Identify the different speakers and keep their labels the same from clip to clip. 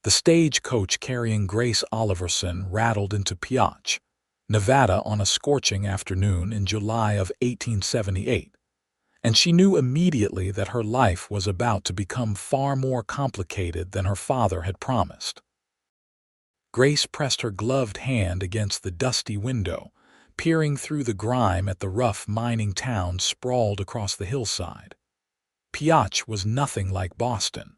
Speaker 1: The stagecoach carrying Grace Oliverson rattled into Pioche, Nevada on a scorching afternoon in July of 1878, and she knew immediately that her life was about to become far more complicated than her father had promised. Grace pressed her gloved hand against the dusty window, peering through the grime at the rough mining town sprawled across the hillside. Pioche was nothing like Boston.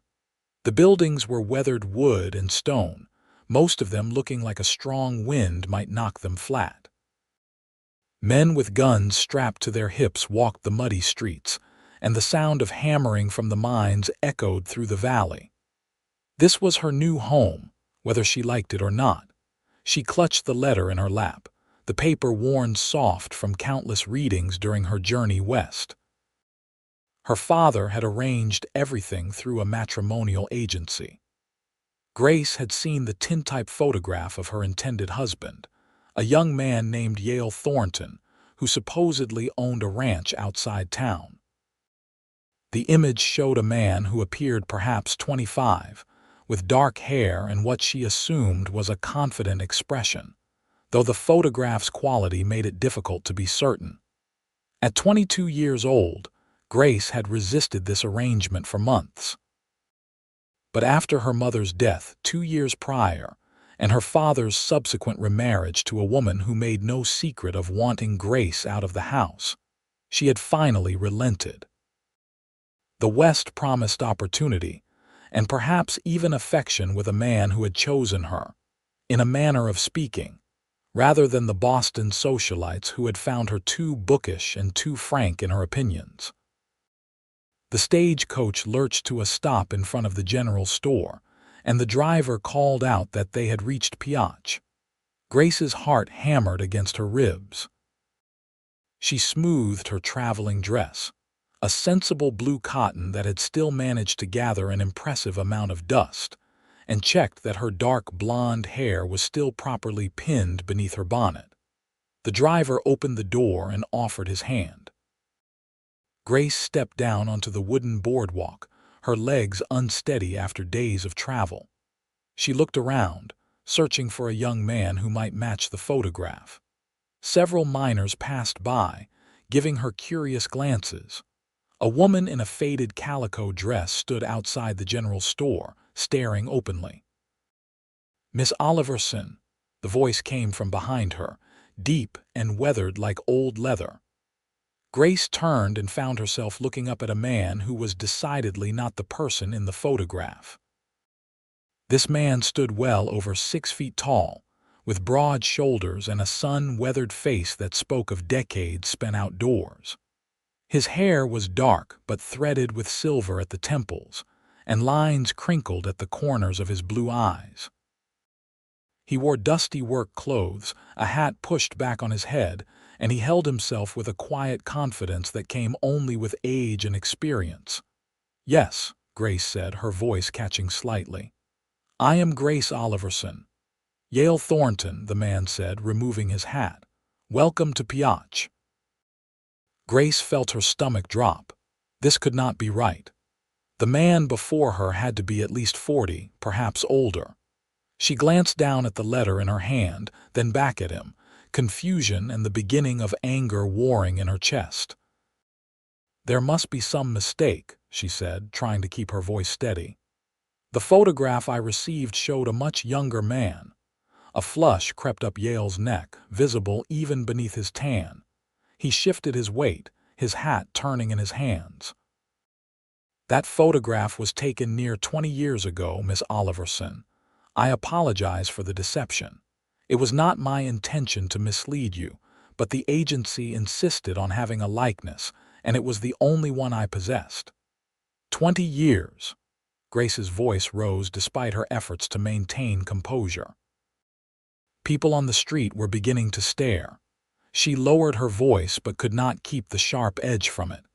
Speaker 1: The buildings were weathered wood and stone, most of them looking like a strong wind might knock them flat. Men with guns strapped to their hips walked the muddy streets, and the sound of hammering from the mines echoed through the valley. This was her new home, whether she liked it or not. She clutched the letter in her lap, the paper worn soft from countless readings during her journey west. Her father had arranged everything through a matrimonial agency. Grace had seen the tintype photograph of her intended husband, a young man named Yale Thornton, who supposedly owned a ranch outside town. The image showed a man who appeared perhaps 25, with dark hair and what she assumed was a confident expression, though the photograph's quality made it difficult to be certain. At 22 years old, Grace had resisted this arrangement for months. But after her mother's death 2 years prior, and her father's subsequent remarriage to a woman who made no secret of wanting Grace out of the house, she had finally relented. The West promised opportunity, and perhaps even affection with a man who had chosen her, in a manner of speaking, rather than the Boston socialites who had found her too bookish and too frank in her opinions. The stagecoach lurched to a stop in front of the general store, and the driver called out that they had reached Pioche. Grace's heart hammered against her ribs. She smoothed her traveling dress, a sensible blue cotton that had still managed to gather an impressive amount of dust, and checked that her dark blonde hair was still properly pinned beneath her bonnet. The driver opened the door and offered his hand. Grace stepped down onto the wooden boardwalk, her legs unsteady after days of travel. She looked around, searching for a young man who might match the photograph. Several miners passed by, giving her curious glances. A woman in a faded calico dress stood outside the general store, staring openly. "Miss Oliverson," the voice came from behind her, deep and weathered like old leather. Grace turned and found herself looking up at a man who was decidedly not the person in the photograph. This man stood well over 6 feet tall, with broad shoulders and a sun-weathered face that spoke of decades spent outdoors. His hair was dark but threaded with silver at the temples, and lines crinkled at the corners of his blue eyes. He wore dusty work clothes, a hat pushed back on his head, and he held himself with a quiet confidence that came only with age and experience. "Yes," Grace said, her voice catching slightly. "I am Grace Oliverson." "Yale Thornton," the man said, removing his hat. "Welcome to Pioche." Grace felt her stomach drop. This could not be right. The man before her had to be at least 40, perhaps older. She glanced down at the letter in her hand, then back at him, confusion and the beginning of anger warring in her chest. "There must be some mistake," she said, trying to keep her voice steady. "The photograph I received showed a much younger man." A flush crept up Yale's neck, visible even beneath his tan. He shifted his weight, his hat turning in his hands. "That photograph was taken near 20 years ago, Miss Oliverson. I apologize for the deception. It was not my intention to mislead you, but the agency insisted on having a likeness, and it was the only one I possessed." 20 years. Grace's voice rose despite her efforts to maintain composure. People on the street were beginning to stare. She lowered her voice but could not keep the sharp edge from it.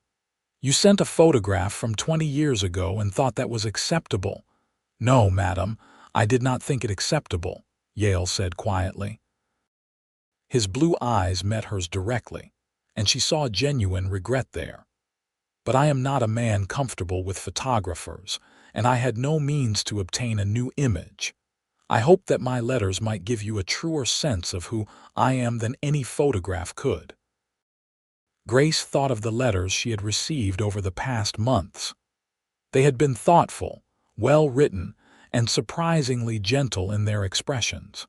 Speaker 1: "You sent a photograph from 20 years ago and thought that was acceptable." "No, madam, I did not think it acceptable," Yale said quietly. His blue eyes met hers directly, and she saw genuine regret there. "But I am not a man comfortable with photographers, and I had no means to obtain a new image. I hoped that my letters might give you a truer sense of who I am than any photograph could." Grace thought of the letters she had received over the past months. They had been thoughtful, well-written, and surprisingly gentle in their expressions.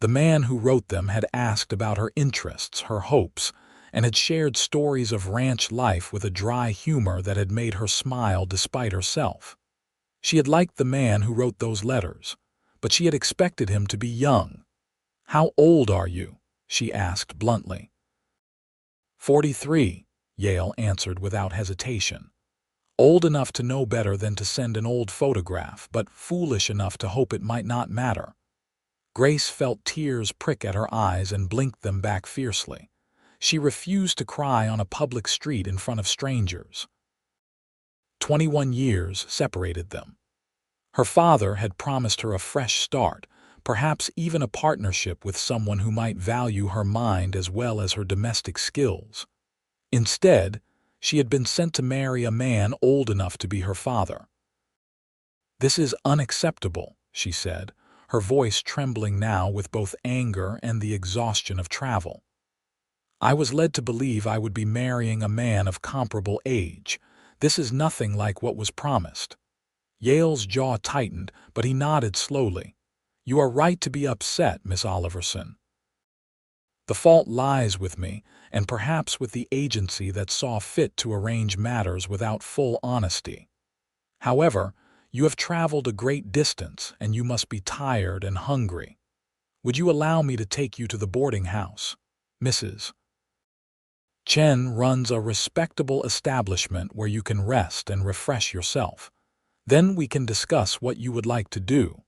Speaker 1: The man who wrote them had asked about her interests, her hopes, and had shared stories of ranch life with a dry humor that had made her smile despite herself. She had liked the man who wrote those letters, but she had expected him to be young. "How old are you?" she asked bluntly. 43, Yale answered without hesitation. "Old enough to know better than to send an old photograph, but foolish enough to hope it might not matter." Grace felt tears prick at her eyes and blinked them back fiercely. She refused to cry on a public street in front of strangers. 21 years separated them. Her father had promised her a fresh start, perhaps even a partnership with someone who might value her mind as well as her domestic skills. Instead, she had been sent to marry a man old enough to be her father. "This is unacceptable," she said, her voice trembling now with both anger and the exhaustion of travel. "I was led to believe I would be marrying a man of comparable age. This is nothing like what was promised." Yale's jaw tightened, but he nodded slowly. "You are right to be upset, Miss Oliverson. The fault lies with me, and perhaps with the agency that saw fit to arrange matters without full honesty. However, you have traveled a great distance, and you must be tired and hungry. Would you allow me to take you to the boarding house? Mrs. Chen runs a respectable establishment where you can rest and refresh yourself. Then we can discuss what you would like to do."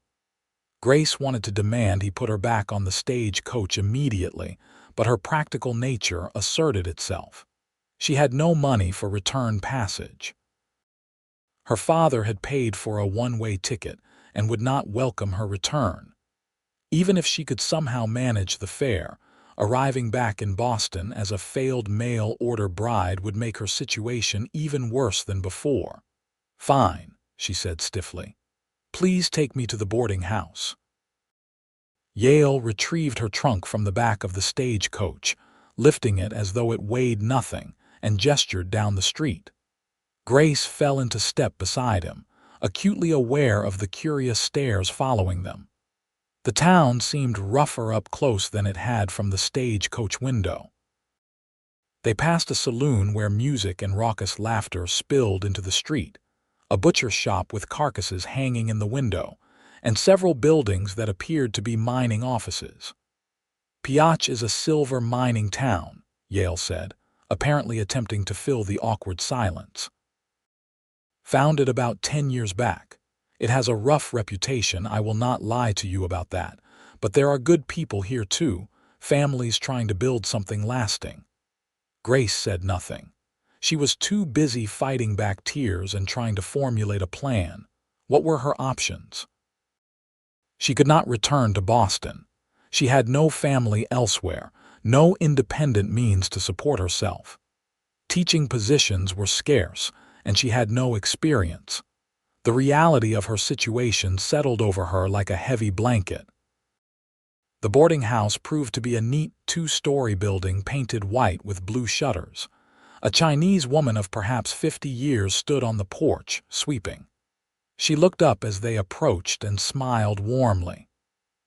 Speaker 1: Grace wanted to demand he put her back on the stage coach immediately, but her practical nature asserted itself. She had no money for return passage. Her father had paid for a one-way ticket and would not welcome her return. Even if she could somehow manage the fare, arriving back in Boston as a failed mail-order bride would make her situation even worse than before. "Fine," she said stiffly. "Please take me to the boarding house." Yale retrieved her trunk from the back of the stagecoach, lifting it as though it weighed nothing, and gestured down the street. Grace fell into step beside him, acutely aware of the curious stares following them. The town seemed rougher up close than it had from the stagecoach window. They passed a saloon where music and raucous laughter spilled into the street, a butcher shop with carcasses hanging in the window, and several buildings that appeared to be mining offices. "Pioche is a silver mining town," Yale said, apparently attempting to fill the awkward silence. "Founded about 10 years back. It has a rough reputation, I will not lie to you about that, but there are good people here too, families trying to build something lasting." Grace said nothing. She was too busy fighting back tears and trying to formulate a plan. What were her options? She could not return to Boston. She had no family elsewhere, no independent means to support herself. Teaching positions were scarce, and she had no experience. The reality of her situation settled over her like a heavy blanket. The boarding house proved to be a neat two-story building painted white with blue shutters. A Chinese woman of perhaps 50 years stood on the porch, sweeping. She looked up as they approached and smiled warmly.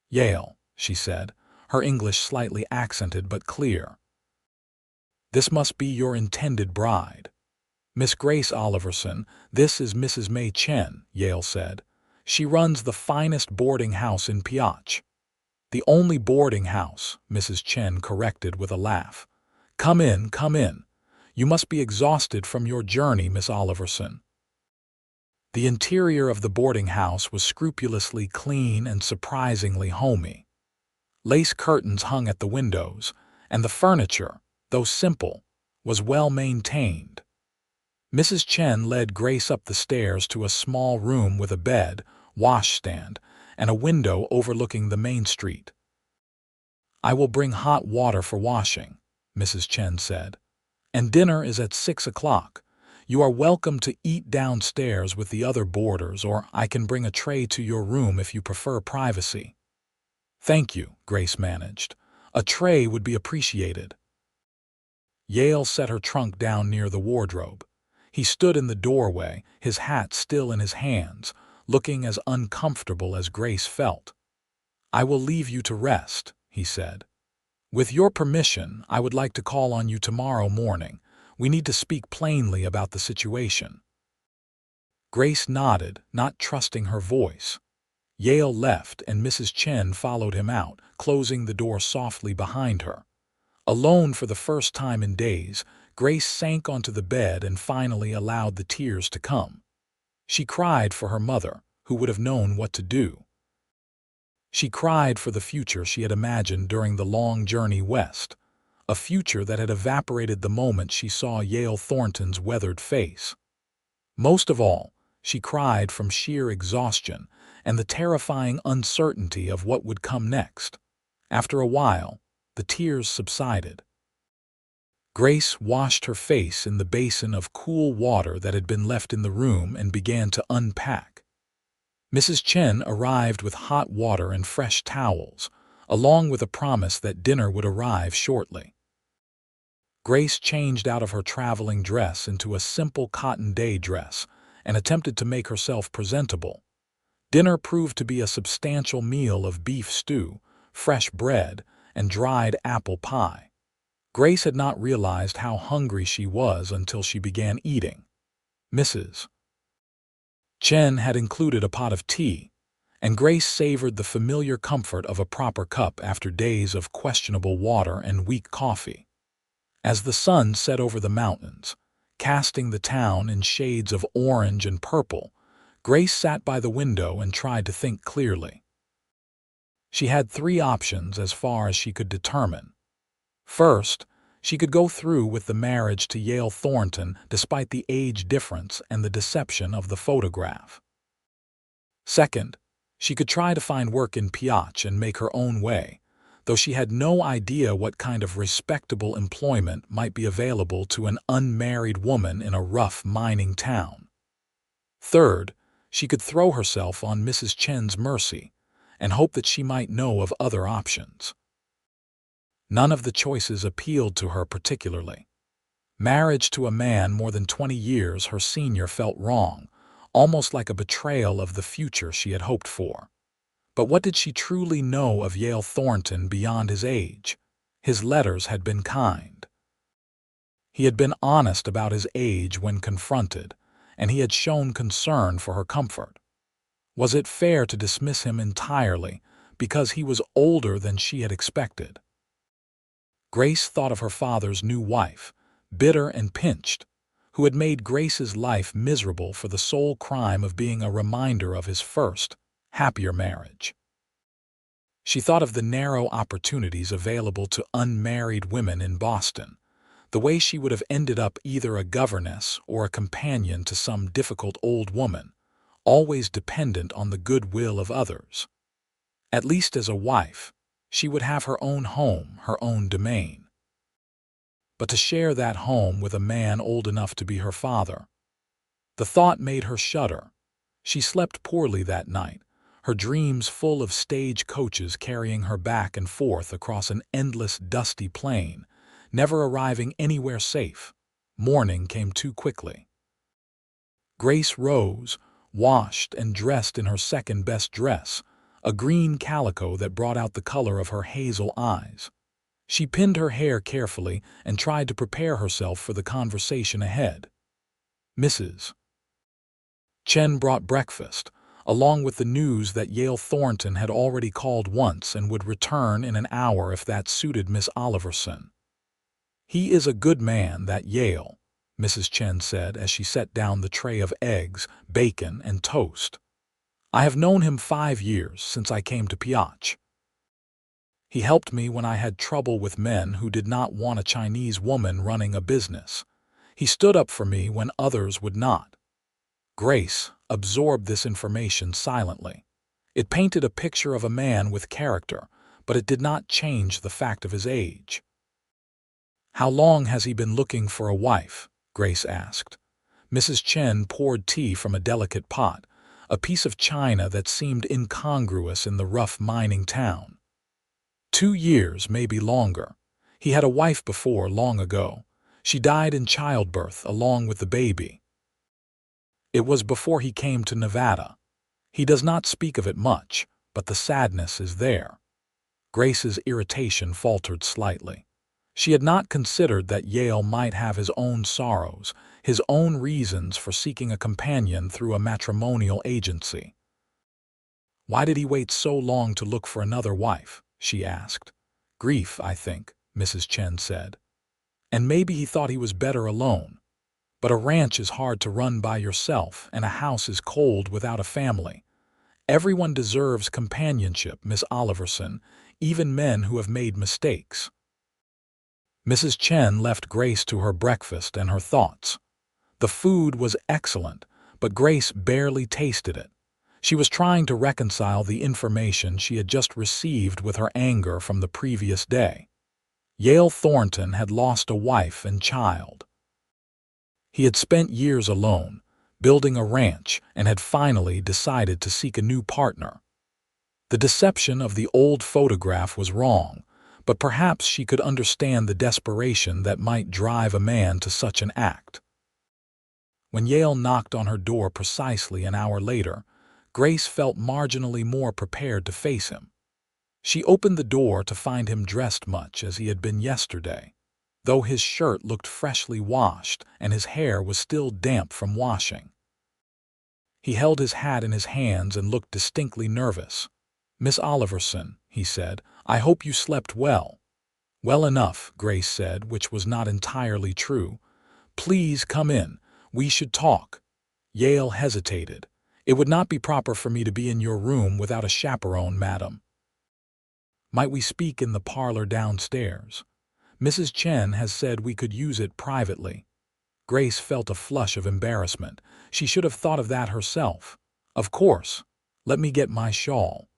Speaker 1: "Yale," she said, her English slightly accented but clear. "This must be your intended bride." "Miss Grace Oliverson, this is Mrs. May Chen," Yale said. "She runs the finest boarding house in Pioche." "The only boarding house," Mrs. Chen corrected with a laugh. Come in, come in. You must be exhausted from your journey, Miss Oliverson." The interior of the boarding house was scrupulously clean and surprisingly homey. Lace curtains hung at the windows, and the furniture, though simple, was well maintained. Mrs. Chen led Grace up the stairs to a small room with a bed, washstand, and a window overlooking the main street. "I will bring hot water for washing," Mrs. Chen said. "And dinner is at 6 o'clock. You are welcome to eat downstairs with the other boarders, or I can bring a tray to your room if you prefer privacy." "Thank you," Grace managed. "A tray would be appreciated." Yale set her trunk down near the wardrobe. He stood in the doorway, his hat still in his hands, looking as uncomfortable as Grace felt. "I will leave you to rest," he said. "With your permission, I would like to call on you tomorrow morning. We need to speak plainly about the situation." Grace nodded, not trusting her voice. Yale left, and Mrs. Chen followed him out, closing the door softly behind her. Alone for the first time in days, Grace sank onto the bed and finally allowed the tears to come. She cried for her mother, who would have known what to do. She cried for the future she had imagined during the long journey west, a future that had evaporated the moment she saw Yale Thornton's weathered face. Most of all, she cried from sheer exhaustion and the terrifying uncertainty of what would come next. After a while, the tears subsided. Grace washed her face in the basin of cool water that had been left in the room and began to unpack. Mrs. Chen arrived with hot water and fresh towels, along with a promise that dinner would arrive shortly. Grace changed out of her traveling dress into a simple cotton day dress and attempted to make herself presentable. Dinner proved to be a substantial meal of beef stew, fresh bread, and dried apple pie. Grace had not realized how hungry she was until she began eating. Mrs. Chen had included a pot of tea, and Grace savored the familiar comfort of a proper cup after days of questionable water and weak coffee. As the sun set over the mountains, casting the town in shades of orange and purple, Grace sat by the window and tried to think clearly. She had three options as far as she could determine. First, she could go through with the marriage to Yale Thornton despite the age difference and the deception of the photograph. Second, she could try to find work in Pioche and make her own way, though she had no idea what kind of respectable employment might be available to an unmarried woman in a rough mining town. Third, she could throw herself on Mrs. Chen's mercy and hope that she might know of other options. None of the choices appealed to her particularly. Marriage to a man more than 20 years her senior felt wrong, almost like a betrayal of the future she had hoped for. But what did she truly know of Yale Thornton beyond his age? His letters had been kind. He had been honest about his age when confronted, and he had shown concern for her comfort. Was it fair to dismiss him entirely because he was older than she had expected? Grace thought of her father's new wife, bitter and pinched, who had made Grace's life miserable for the sole crime of being a reminder of his first, happier marriage. She thought of the narrow opportunities available to unmarried women in Boston, the way she would have ended up either a governess or a companion to some difficult old woman, always dependent on the goodwill of others. At least as a wife, she would have her own home, her own domain. But to share that home with a man old enough to be her father. The thought made her shudder. She slept poorly that night, her dreams full of stage coaches carrying her back and forth across an endless dusty plain, never arriving anywhere safe. Morning came too quickly. Grace rose, washed and dressed in her second-best dress, a green calico that brought out the color of her hazel eyes. She pinned her hair carefully and tried to prepare herself for the conversation ahead. Mrs. Chen brought breakfast, along with the news that Yale Thornton had already called once and would return in an hour if that suited Miss Oliverson. "He is a good man, that Yale," Mrs. Chen said as she set down the tray of eggs, bacon, and toast. "I have known him 5 years, since I came to Pioche. He helped me when I had trouble with men who did not want a Chinese woman running a business. He stood up for me when others would not." Grace absorbed this information silently. It painted a picture of a man with character, but it did not change the fact of his age. "How long has he been looking for a wife?" Grace asked. Mrs. Chen poured tea from a delicate pot, a piece of china that seemed incongruous in the rough mining town. 2 years, maybe longer. He had a wife before, long ago. She died in childbirth along with the baby. It was before he came to Nevada. He does not speak of it much, but the sadness is there. Grace's irritation faltered slightly. She had not considered that Yale might have his own sorrows, his own reasons for seeking a companion through a matrimonial agency. "Why did he wait so long to look for another wife?" she asked. "Grief, I think," Mrs. Chen said. "And maybe he thought he was better alone. But a ranch is hard to run by yourself, and a house is cold without a family. Everyone deserves companionship, Miss Oliverson, even men who have made mistakes." Mrs. Chen left Grace to her breakfast and her thoughts. The food was excellent, but Grace barely tasted it. She was trying to reconcile the information she had just received with her anger from the previous day. Yale Thornton had lost a wife and child. He had spent years alone, building a ranch, and had finally decided to seek a new partner. The deception of the old photograph was wrong, but perhaps she could understand the desperation that might drive a man to such an act. When Yale knocked on her door precisely an hour later, Grace felt marginally more prepared to face him. She opened the door to find him dressed much as he had been yesterday, though his shirt looked freshly washed and his hair was still damp from washing. He held his hat in his hands and looked distinctly nervous. "Miss Oliverson," he said, "I hope you slept well." "Well enough," Grace said, which was not entirely true. "Please come in. We should talk." Yale hesitated. "It would not be proper for me to be in your room without a chaperone, madam." "Might we speak in the parlor downstairs? Mrs. Chen has said we could use it privately." Grace felt a flush of embarrassment. She should have thought of that herself. "Of course. Let me get my shawl."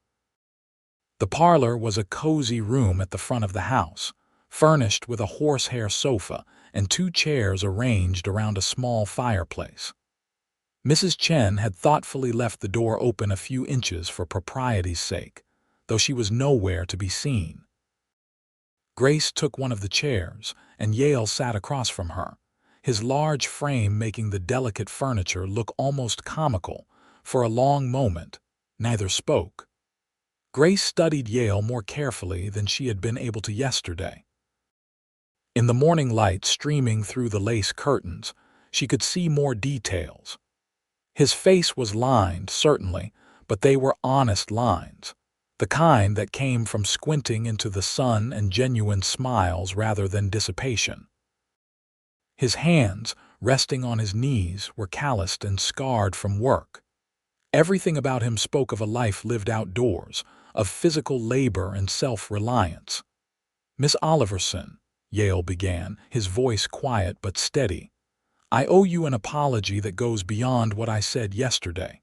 Speaker 1: The parlor was a cozy room at the front of the house, furnished with a horsehair sofa and 2 chairs arranged around a small fireplace. Mrs. Chen had thoughtfully left the door open a few inches for propriety's sake, though she was nowhere to be seen. Grace took one of the chairs, and Yale sat across from her, his large frame making the delicate furniture look almost comical. For a long moment, neither spoke. Grace studied Yale more carefully than she had been able to yesterday. In the morning light streaming through the lace curtains, she could see more details. His face was lined, certainly, but they were honest lines, the kind that came from squinting into the sun and genuine smiles rather than dissipation. His hands, resting on his knees, were calloused and scarred from work. Everything about him spoke of a life lived outdoors, of physical labor and self-reliance. "Miss Oliverson," Yale began, his voice quiet but steady, "I owe you an apology that goes beyond what I said yesterday.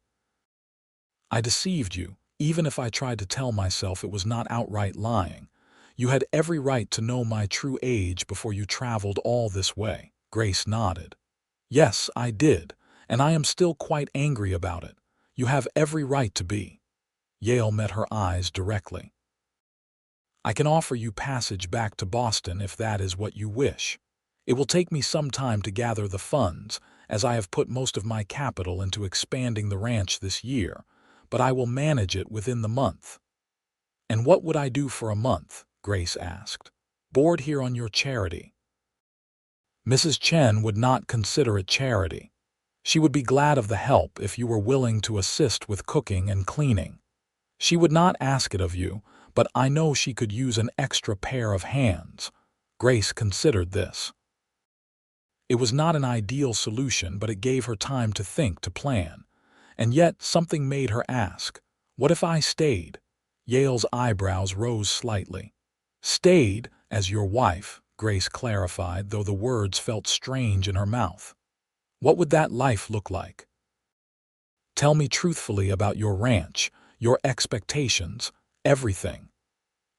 Speaker 1: I deceived you, even if I tried to tell myself it was not outright lying. You had every right to know my true age before you traveled all this way." Grace nodded. "Yes, I did, and I am still quite angry about it. You have every right to be." Yale met her eyes directly. "I can offer you passage back to Boston if that is what you wish. It will take me some time to gather the funds, as I have put most of my capital into expanding the ranch this year, but I will manage it within the month." "And what would I do for a month?" Grace asked. "Board here on your charity." Mrs. Chen would not consider it charity. She would be glad of the help if you were willing to assist with cooking and cleaning. She would not ask it of you, but I know she could use an extra pair of hands. Grace considered this. It was not an ideal solution, but it gave her time to think, to plan. And yet something made her ask, "What if I stayed?" Yale's eyebrows rose slightly. "Stayed as your wife," Grace clarified, though the words felt strange in her mouth. "What would that life look like? Tell me truthfully about your ranch, your expectations, everything."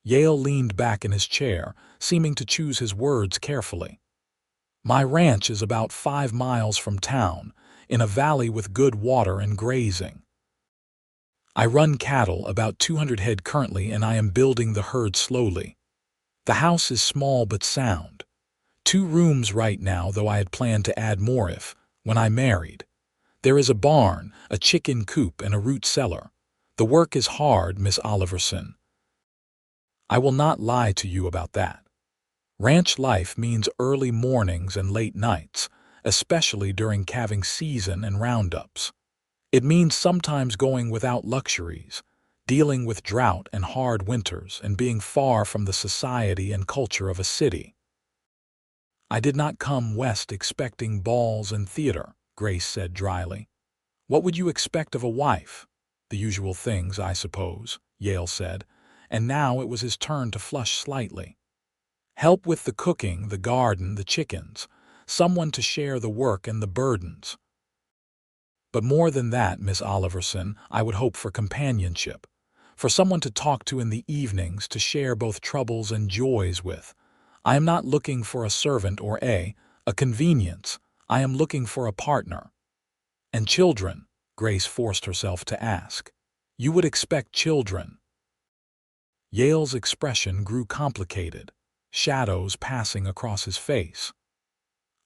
Speaker 1: Yale leaned back in his chair, seeming to choose his words carefully. "My ranch is about 5 miles from town, in a valley with good water and grazing. I run cattle, about 200 head currently, and I am building the herd slowly. The house is small but sound. 2 rooms right now, though I had planned to add more when I married. There is a barn, a chicken coop, and a root cellar. The work is hard, Miss Oliverson. I will not lie to you about that. Ranch life means early mornings and late nights, especially during calving season and roundups. It means sometimes going without luxuries, dealing with drought and hard winters, and being far from the society and culture of a city. I did not come west expecting balls and theater, Grace said dryly. What would you expect of a wife? The usual things, I suppose, Yale said, and now it was his turn to flush slightly. Help with the cooking, the garden, the chickens, someone to share the work and the burdens. But more than that, Miss Oliverson, I would hope for companionship, for someone to talk to in the evenings, to share both troubles and joys with. I am not looking for a servant or a convenience. I am looking for a partner. And children, Grace forced herself to ask. You would expect children. Yale's expression grew complicated, shadows passing across his face.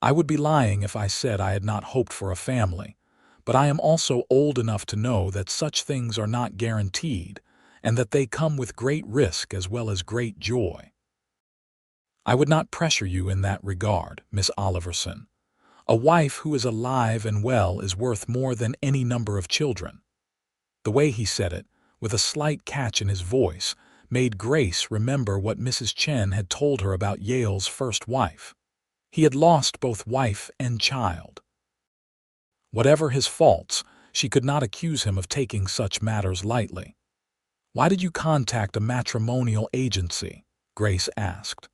Speaker 1: I would be lying if I said I had not hoped for a family, but I am also old enough to know that such things are not guaranteed, and that they come with great risk as well as great joy. I would not pressure you in that regard, Miss Oliverson. A wife who is alive and well is worth more than any number of children. The way he said it, with a slight catch in his voice, made Grace remember what Mrs. Chen had told her about Yale's first wife. He had lost both wife and child. Whatever his faults, she could not accuse him of taking such matters lightly. Why did you contact a matrimonial agency? Grace asked.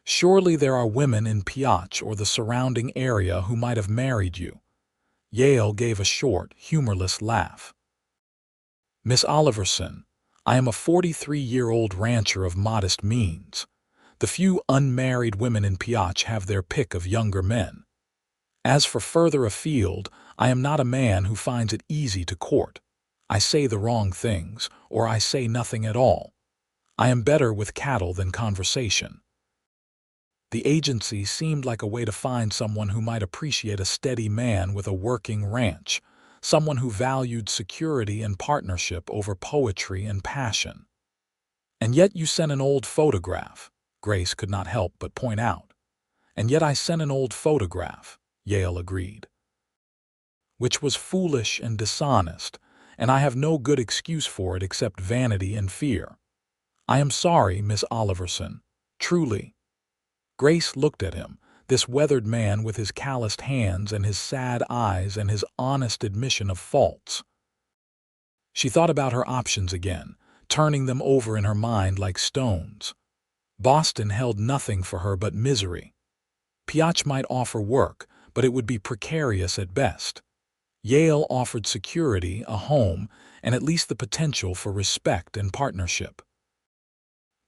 Speaker 1: Surely there are women in Pioche or the surrounding area who might have married you. Yale gave a short, humorless laugh. Miss Oliverson, I am a 43-year-old rancher of modest means. The few unmarried women in Pioche have their pick of younger men. As for further afield, I am not a man who finds it easy to court. I say the wrong things, or I say nothing at all. I am better with cattle than conversation. The agency seemed like a way to find someone who might appreciate a steady man with a working ranch, someone who valued security and partnership over poetry and passion. And yet you sent an old photograph, Grace could not help but point out. And yet I sent an old photograph, Yale agreed. Which was foolish and dishonest, and I have no good excuse for it except vanity and fear. I am sorry, Miss Oliverson, truly. Grace looked at him, this weathered man with his calloused hands and his sad eyes and his honest admission of faults. She thought about her options again, turning them over in her mind like stones. Boston held nothing for her but misery. Pioche might offer work, but it would be precarious at best. Yale offered security, a home, and at least the potential for respect and partnership.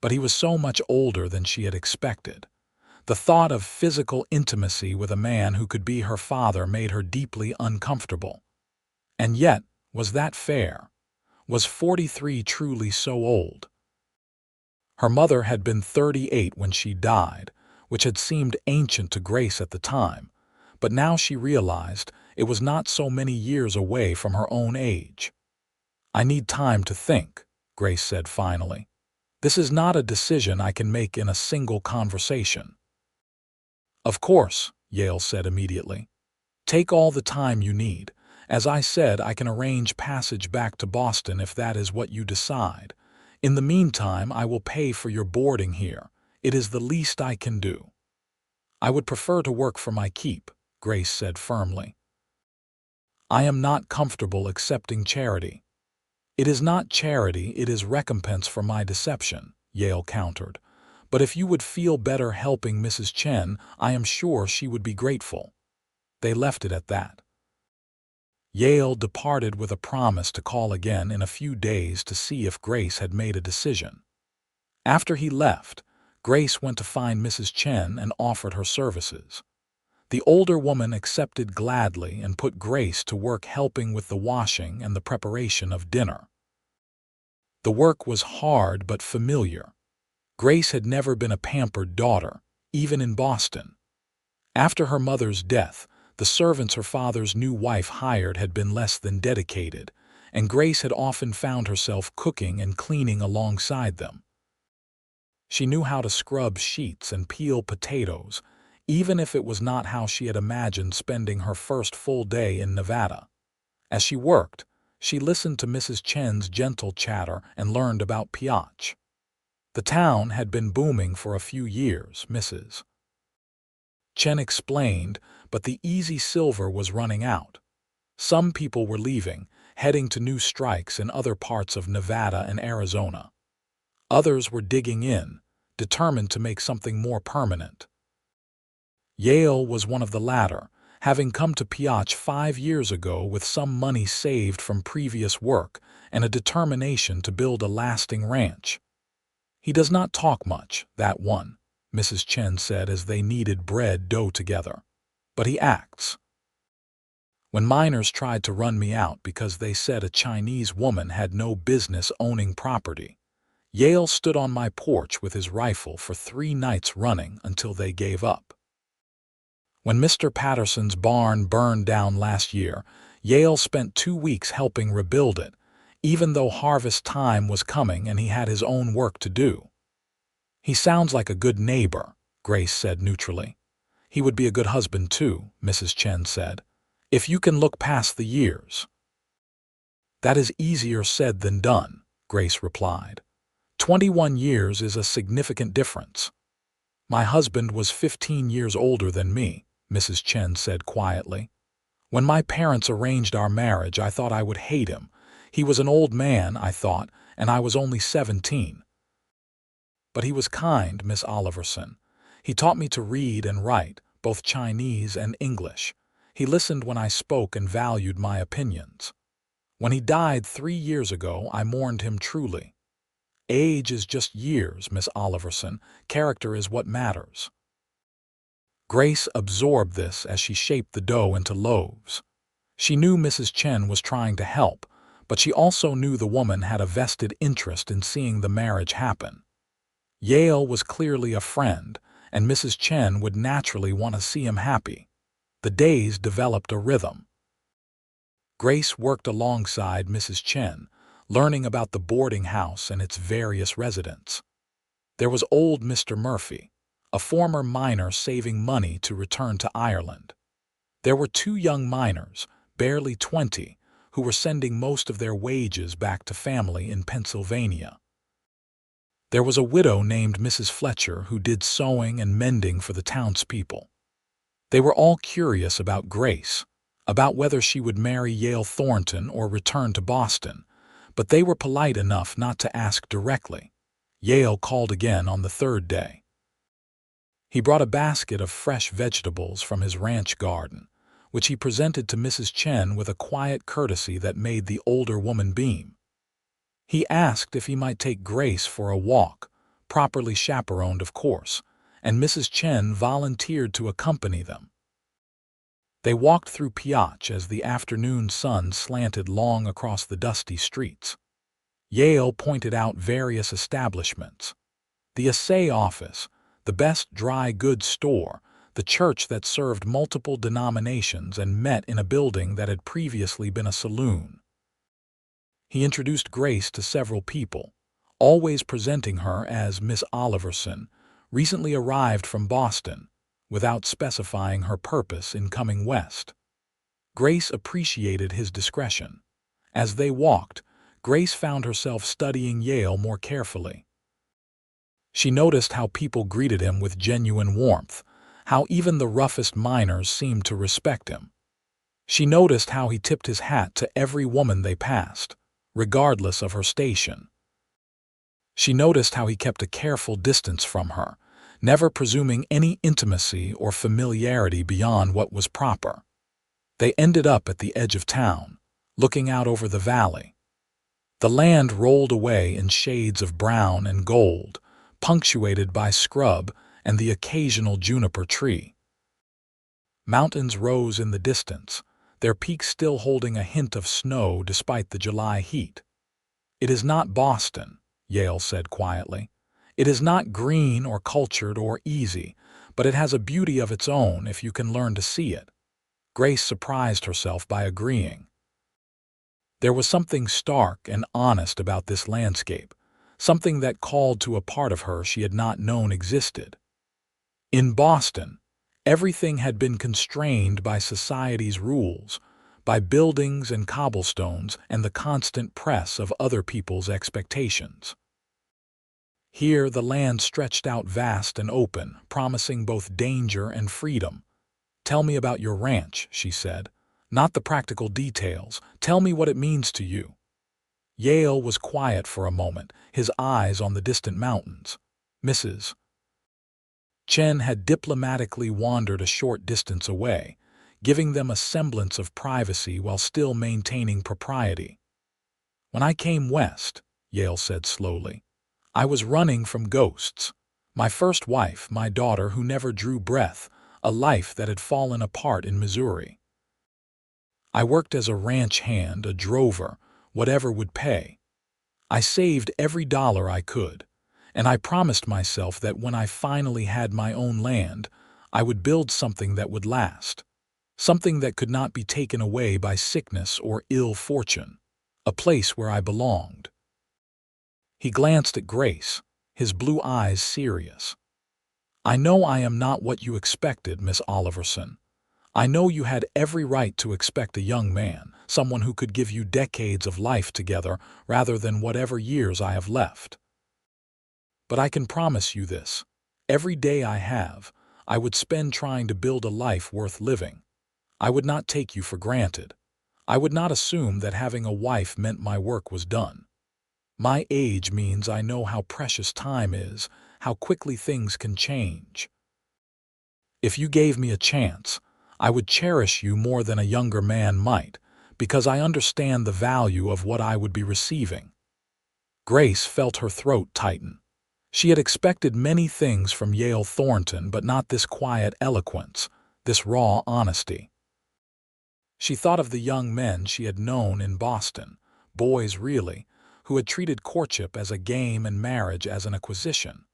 Speaker 1: But he was so much older than she had expected. The thought of physical intimacy with a man who could be her father made her deeply uncomfortable. And yet, was that fair? Was 43 truly so old? Her mother had been 38 when she died, which had seemed ancient to Grace at the time, but now she realized it was not so many years away from her own age. I need time to think, Grace said finally. This is not a decision I can make in a single conversation. Of course, Yale said immediately. Take all the time you need. As I said, I can arrange passage back to Boston if that is what you decide. In the meantime, I will pay for your boarding here. It is the least I can do. I would prefer to work for my keep, Grace said firmly. I am not comfortable accepting charity. It is not charity, it is recompense for my deception, Yale countered. But if you would feel better helping Mrs. Chen, I am sure she would be grateful. They left it at that. Yale departed with a promise to call again in a few days to see if Grace had made a decision. After he left, Grace went to find Mrs. Chen and offered her services. The older woman accepted gladly and put Grace to work helping with the washing and the preparation of dinner. The work was hard but familiar. Grace had never been a pampered daughter, even in Boston. After her mother's death, the servants her father's new wife hired had been less than dedicated, and Grace had often found herself cooking and cleaning alongside them. She knew how to scrub sheets and peel potatoes, even if it was not how she had imagined spending her first full day in Nevada. As she worked, she listened to Mrs. Chen's gentle chatter and learned about Pioche. The town had been booming for a few years, Mrs. Chen explained, but the easy silver was running out. Some people were leaving, heading to new strikes in other parts of Nevada and Arizona. Others were digging in, determined to make something more permanent. Yale was one of the latter, having come to Pioche 5 years ago with some money saved from previous work and a determination to build a lasting ranch. "He does not talk much, that one," Mrs. Chen said as they kneaded bread dough together. "But he acts." When miners tried to run me out because they said a Chinese woman had no business owning property, Yale stood on my porch with his rifle for 3 nights running until they gave up. When Mr. Patterson's barn burned down last year, Yale spent 2 weeks helping rebuild it, even though harvest time was coming and he had his own work to do. "He sounds like a good neighbor," Grace said neutrally. "He would be a good husband too," Mrs. Chen said, "if you can look past the years." "That is easier said than done," Grace replied. 21 years is a significant difference. "My husband was 15 years older than me," Mrs. Chen said quietly. "When my parents arranged our marriage, I thought I would hate him. He was an old man, I thought, and I was only 17. But he was kind, Miss Oliverson. He taught me to read and write, both Chinese and English. He listened when I spoke and valued my opinions. When he died 3 years ago, I mourned him truly. Age is just years, Miss Oliverson. Character is what matters." Grace absorbed this as she shaped the dough into loaves. She knew Mrs. Chen was trying to help, but she also knew the woman had a vested interest in seeing the marriage happen. Yale was clearly a friend, and Mrs. Chen would naturally want to see him happy. The days developed a rhythm. Grace worked alongside Mrs. Chen, learning about the boarding house and its various residents. There was old Mr. Murphy, a former miner saving money to return to Ireland. There were 2 young miners, barely 20, who were sending most of their wages back to family in Pennsylvania. There was a widow named Mrs. Fletcher who did sewing and mending for the townspeople. They were all curious about Grace, about whether she would marry Yale Thornton or return to Boston, but they were polite enough not to ask directly. Yale called again on the 3rd day. He brought a basket of fresh vegetables from his ranch garden, which he presented to Mrs. Chen with a quiet courtesy that made the older woman beam. He asked if he might take Grace for a walk, properly chaperoned of course, and Mrs. Chen volunteered to accompany them. They walked through Pioche as the afternoon sun slanted long across the dusty streets. Yale pointed out various establishments: the assay office, the best dry goods store, the church that served multiple denominations and met in a building that had previously been a saloon. He introduced Grace to several people, always presenting her as Miss Oliverson, recently arrived from Boston, without specifying her purpose in coming west. Grace appreciated his discretion. As they walked, Grace found herself studying Yale more carefully. She noticed how people greeted him with genuine warmth, how even the roughest miners seemed to respect him. She noticed how he tipped his hat to every woman they passed, regardless of her station. She noticed how he kept a careful distance from her, never presuming any intimacy or familiarity beyond what was proper. They ended up at the edge of town, looking out over the valley. The land rolled away in shades of brown and gold, punctuated by scrub and the occasional juniper tree. Mountains rose in the distance, their peaks still holding a hint of snow despite the July heat. "It is not Boston," Yale said quietly. "It is not green or cultured or easy, but it has a beauty of its own if you can learn to see it." Grace surprised herself by agreeing. There was something stark and honest about this landscape, something that called to a part of her she had not known existed. In Boston, everything had been constrained by society's rules, by buildings and cobblestones and the constant press of other people's expectations. Here the land stretched out vast and open, promising both danger and freedom. "Tell me about your ranch," she said. "Not the practical details. Tell me what it means to you." Yale was quiet for a moment, his eyes on the distant mountains. Mrs. Chen had diplomatically wandered a short distance away, giving them a semblance of privacy while still maintaining propriety. "When I came west," Yale said slowly, "I was running from ghosts. My first wife, my daughter who never drew breath, a life that had fallen apart in Missouri. I worked as a ranch hand, a drover, whatever would pay. I saved every dollar I could, and I promised myself that when I finally had my own land, I would build something that would last, something that could not be taken away by sickness or ill fortune, a place where I belonged." He glanced at Grace, his blue eyes serious. "I know I am not what you expected, Miss Oliverson. I know you had every right to expect a young man, someone who could give you decades of life together rather than whatever years I have left. But I can promise you this. Every day I have, I would spend trying to build a life worth living. I would not take you for granted. I would not assume that having a wife meant my work was done. My age means I know how precious time is, how quickly things can change. If you gave me a chance, I would cherish you more than a younger man might, because I understand the value of what I would be receiving." Grace felt her throat tighten. She had expected many things from Yale Thornton, but not this quiet eloquence, this raw honesty. She thought of the young men she had known in Boston, boys really, who had treated courtship as a game and marriage as an acquisition.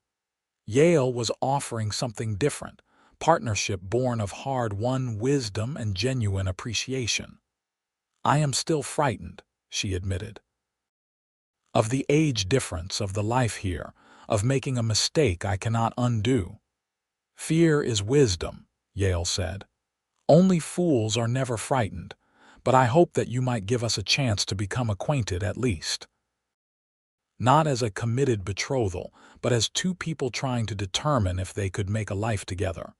Speaker 1: Yale was offering something different, partnership born of hard-won wisdom and genuine appreciation. "I am still frightened," she admitted. "Of the age difference, of the life here, of making a mistake I cannot undo." "Fear is wisdom," Yale said. "Only fools are never frightened, but I hope that you might give us a chance to become acquainted at least. Not as a committed betrothal, but as two people trying to determine if they could make a life together.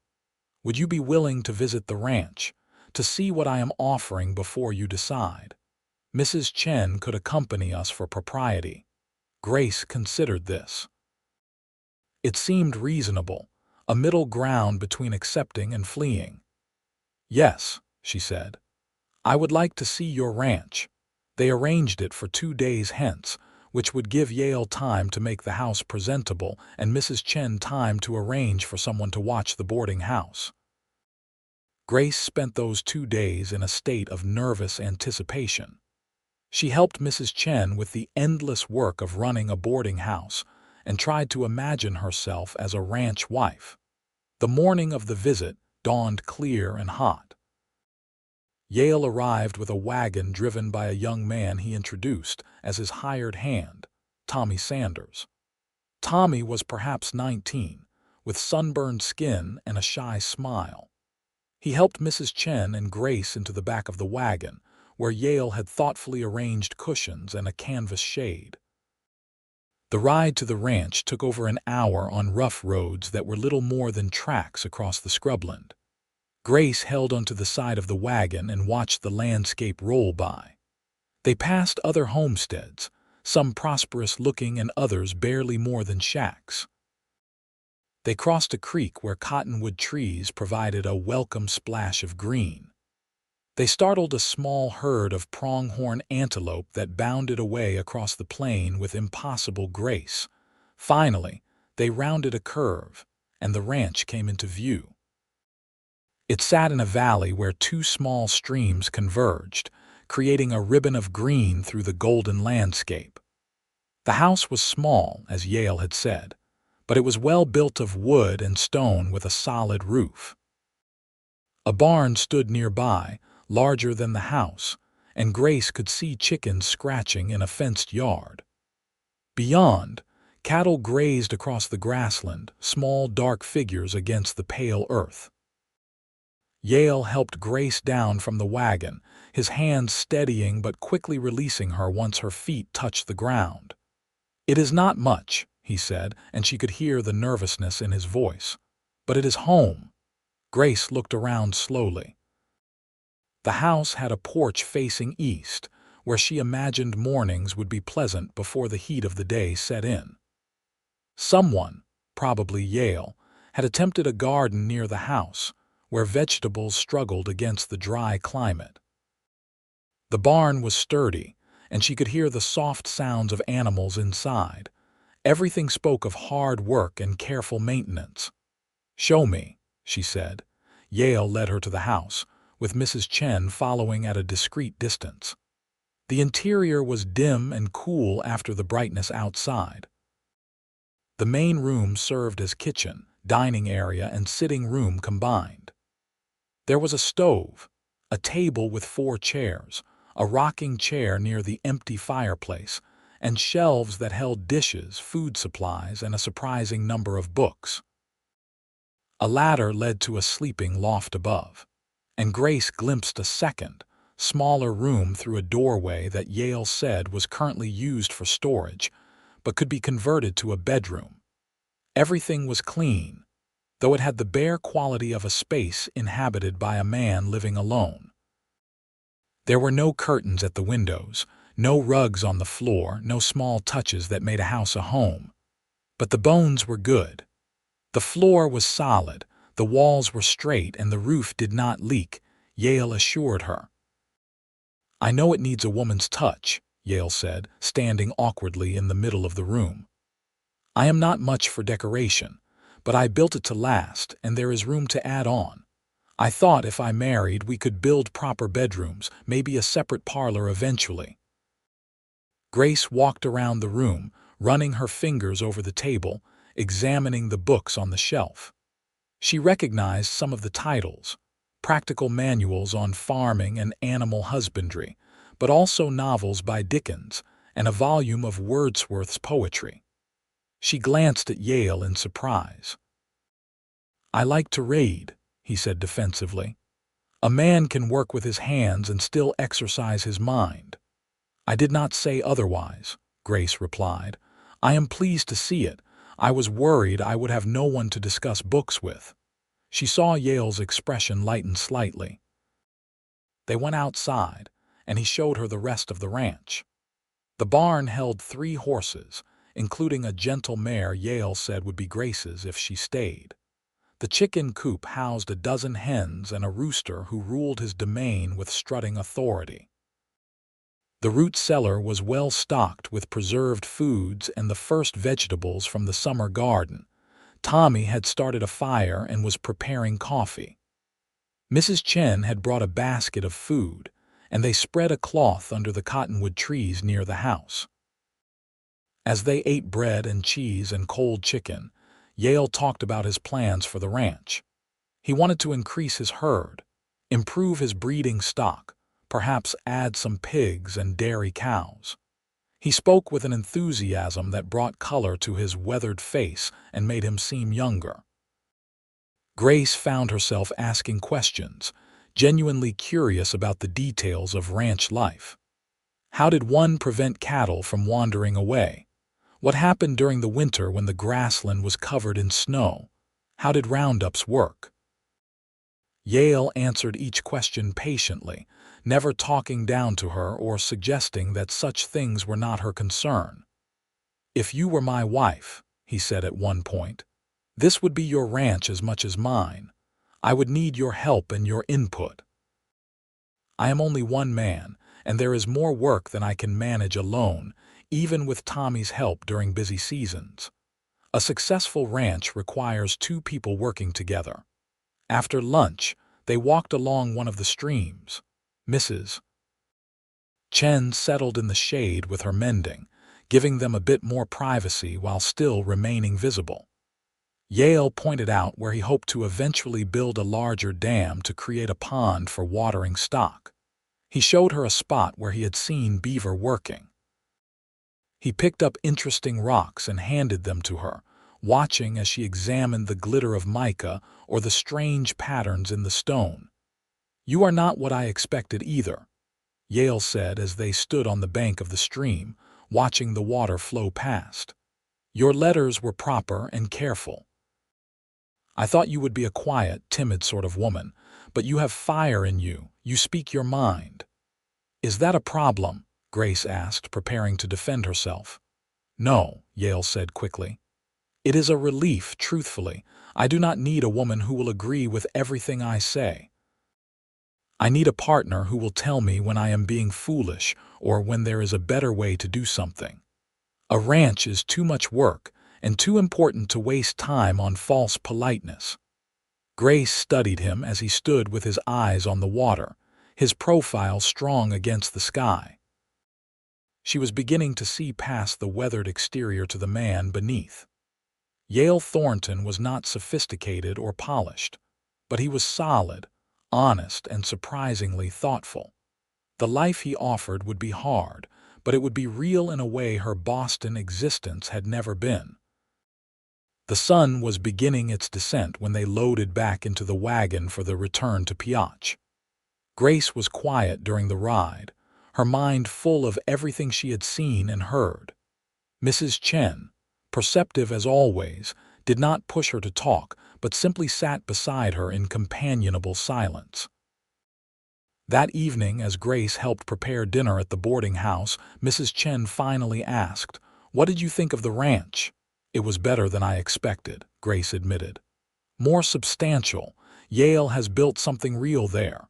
Speaker 1: Would you be willing to visit the ranch, to see what I am offering before you decide? Mrs. Chen could accompany us for propriety." Grace considered this. It seemed reasonable, a middle ground between accepting and fleeing. "Yes," she said. "I would like to see your ranch." They arranged it for 2 days hence, which would give Yale time to make the house presentable and Mrs. Chen time to arrange for someone to watch the boarding house. Grace spent those 2 days in a state of nervous anticipation. She helped Mrs. Chen with the endless work of running a boarding house and tried to imagine herself as a ranch wife. The morning of the visit dawned clear and hot. Yale arrived with a wagon driven by a young man he introduced as his hired hand, Tommy Sanders. Tommy was perhaps 19, with sunburned skin and a shy smile. He helped Mrs. Chen and Grace into the back of the wagon, where Yale had thoughtfully arranged cushions and a canvas shade. The ride to the ranch took over an hour on rough roads that were little more than tracks across the scrubland. Grace held onto the side of the wagon and watched the landscape roll by. They passed other homesteads, some prosperous-looking and others barely more than shacks. They crossed a creek where cottonwood trees provided a welcome splash of green. They startled a small herd of pronghorn antelope that bounded away across the plain with impossible grace. Finally, they rounded a curve, and the ranch came into view. It sat in a valley where two small streams converged, creating a ribbon of green through the golden landscape. The house was small, as Yale had said, but it was well built of wood and stone with a solid roof. A barn stood nearby, larger than the house, and Grace could see chickens scratching in a fenced yard. Beyond, cattle grazed across the grassland, small dark figures against the pale earth. Yale helped Grace down from the wagon, his hands steadying but quickly releasing her once her feet touched the ground. "It is not much," he said, and she could hear the nervousness in his voice. "But it is home." Grace looked around slowly. The house had a porch facing east, where she imagined mornings would be pleasant before the heat of the day set in. Someone, probably Yale, had attempted a garden near the house, where vegetables struggled against the dry climate. The barn was sturdy, and she could hear the soft sounds of animals inside. Everything spoke of hard work and careful maintenance. "Show me," she said. Yale led her to the house, with Mrs. Chen following at a discreet distance. The interior was dim and cool after the brightness outside. The main room served as kitchen, dining area, and sitting room combined. There was a stove, a table with 4 chairs, a rocking chair near the empty fireplace, and shelves that held dishes, food supplies, and a surprising number of books. A ladder led to a sleeping loft above, and Grace glimpsed a second, smaller room through a doorway that Yale said was currently used for storage, but could be converted to a bedroom. Everything was clean, though it had the bare quality of a space inhabited by a man living alone. There were no curtains at the windows, no rugs on the floor, no small touches that made a house a home. But the bones were good. The floor was solid, the walls were straight, and the roof did not leak, Yale assured her. "I know it needs a woman's touch," Yale said, standing awkwardly in the middle of the room. "I am not much for decoration, but I built it to last, and there is room to add on. I thought if I married we could build proper bedrooms, maybe a separate parlor eventually." Grace walked around the room, running her fingers over the table, examining the books on the shelf. She recognized some of the titles, practical manuals on farming and animal husbandry, but also novels by Dickens and a volume of Wordsworth's poetry. She glanced at Yale in surprise. "I like to read," he said defensively. "A man can work with his hands and still exercise his mind." "I did not say otherwise," Grace replied. "I am pleased to see it. I was worried I would have no one to discuss books with." She saw Yale's expression lighten slightly. They went outside, and he showed her the rest of the ranch. The barn held 3 horses, including a gentle mare Yale said would be Grace's if she stayed. The chicken coop housed a dozen hens and a rooster who ruled his domain with strutting authority. The root cellar was well stocked with preserved foods and the first vegetables from the summer garden. Tommy had started a fire and was preparing coffee. Mrs. Chen had brought a basket of food, and they spread a cloth under the cottonwood trees near the house. As they ate bread and cheese and cold chicken, Yale talked about his plans for the ranch. He wanted to increase his herd, improve his breeding stock, perhaps add some pigs and dairy cows. He spoke with an enthusiasm that brought color to his weathered face and made him seem younger. Grace found herself asking questions, genuinely curious about the details of ranch life. How did one prevent cattle from wandering away? What happened during the winter when the grassland was covered in snow? How did roundups work? Yale answered each question patiently, never talking down to her or suggesting that such things were not her concern. "If you were my wife," he said at one point, "this would be your ranch as much as mine. I would need your help and your input. I am only one man, and there is more work than I can manage alone, even with Tommy's help during busy seasons. A successful ranch requires 2 people working together." After lunch, They walked along one of the streams. Mrs. Chen settled in the shade with her mending, giving them a bit more privacy while still remaining visible. Yale pointed out where he hoped to eventually build a larger dam to create a pond for watering stock. He showed her a spot where he had seen beaver working. He picked up interesting rocks and handed them to her, watching as she examined the glitter of mica or the strange patterns in the stone. "You are not what I expected either," Yale said as they stood on the bank of the stream, watching the water flow past. "Your letters were proper and careful. I thought you would be a quiet, timid sort of woman, but you have fire in you. You speak your mind." "Is that a problem?" Grace asked, preparing to defend herself. "No," Yale said quickly. "It is a relief, truthfully. I do not need a woman who will agree with everything I say. I need a partner who will tell me when I am being foolish or when there is a better way to do something. A ranch is too much work and too important to waste time on false politeness." Grace studied him as he stood with his eyes on the water, his profile strong against the sky. She was beginning to see past the weathered exterior to the man beneath. Yale Thornton was not sophisticated or polished, but he was solid, honest, and surprisingly thoughtful. The life he offered would be hard, but it would be real in a way her Boston existence had never been. The sun was beginning its descent when they loaded back into the wagon for the return to Pioche. Grace was quiet during the ride, her mind full of everything she had seen and heard. Mrs. Chen, perceptive as always, did not push her to talk, but simply sat beside her in companionable silence. That evening, as Grace helped prepare dinner at the boarding house, Mrs. Chen finally asked, "What did you think of the ranch?" "It was better than I expected," Grace admitted. "More substantial. Yale has built something real there."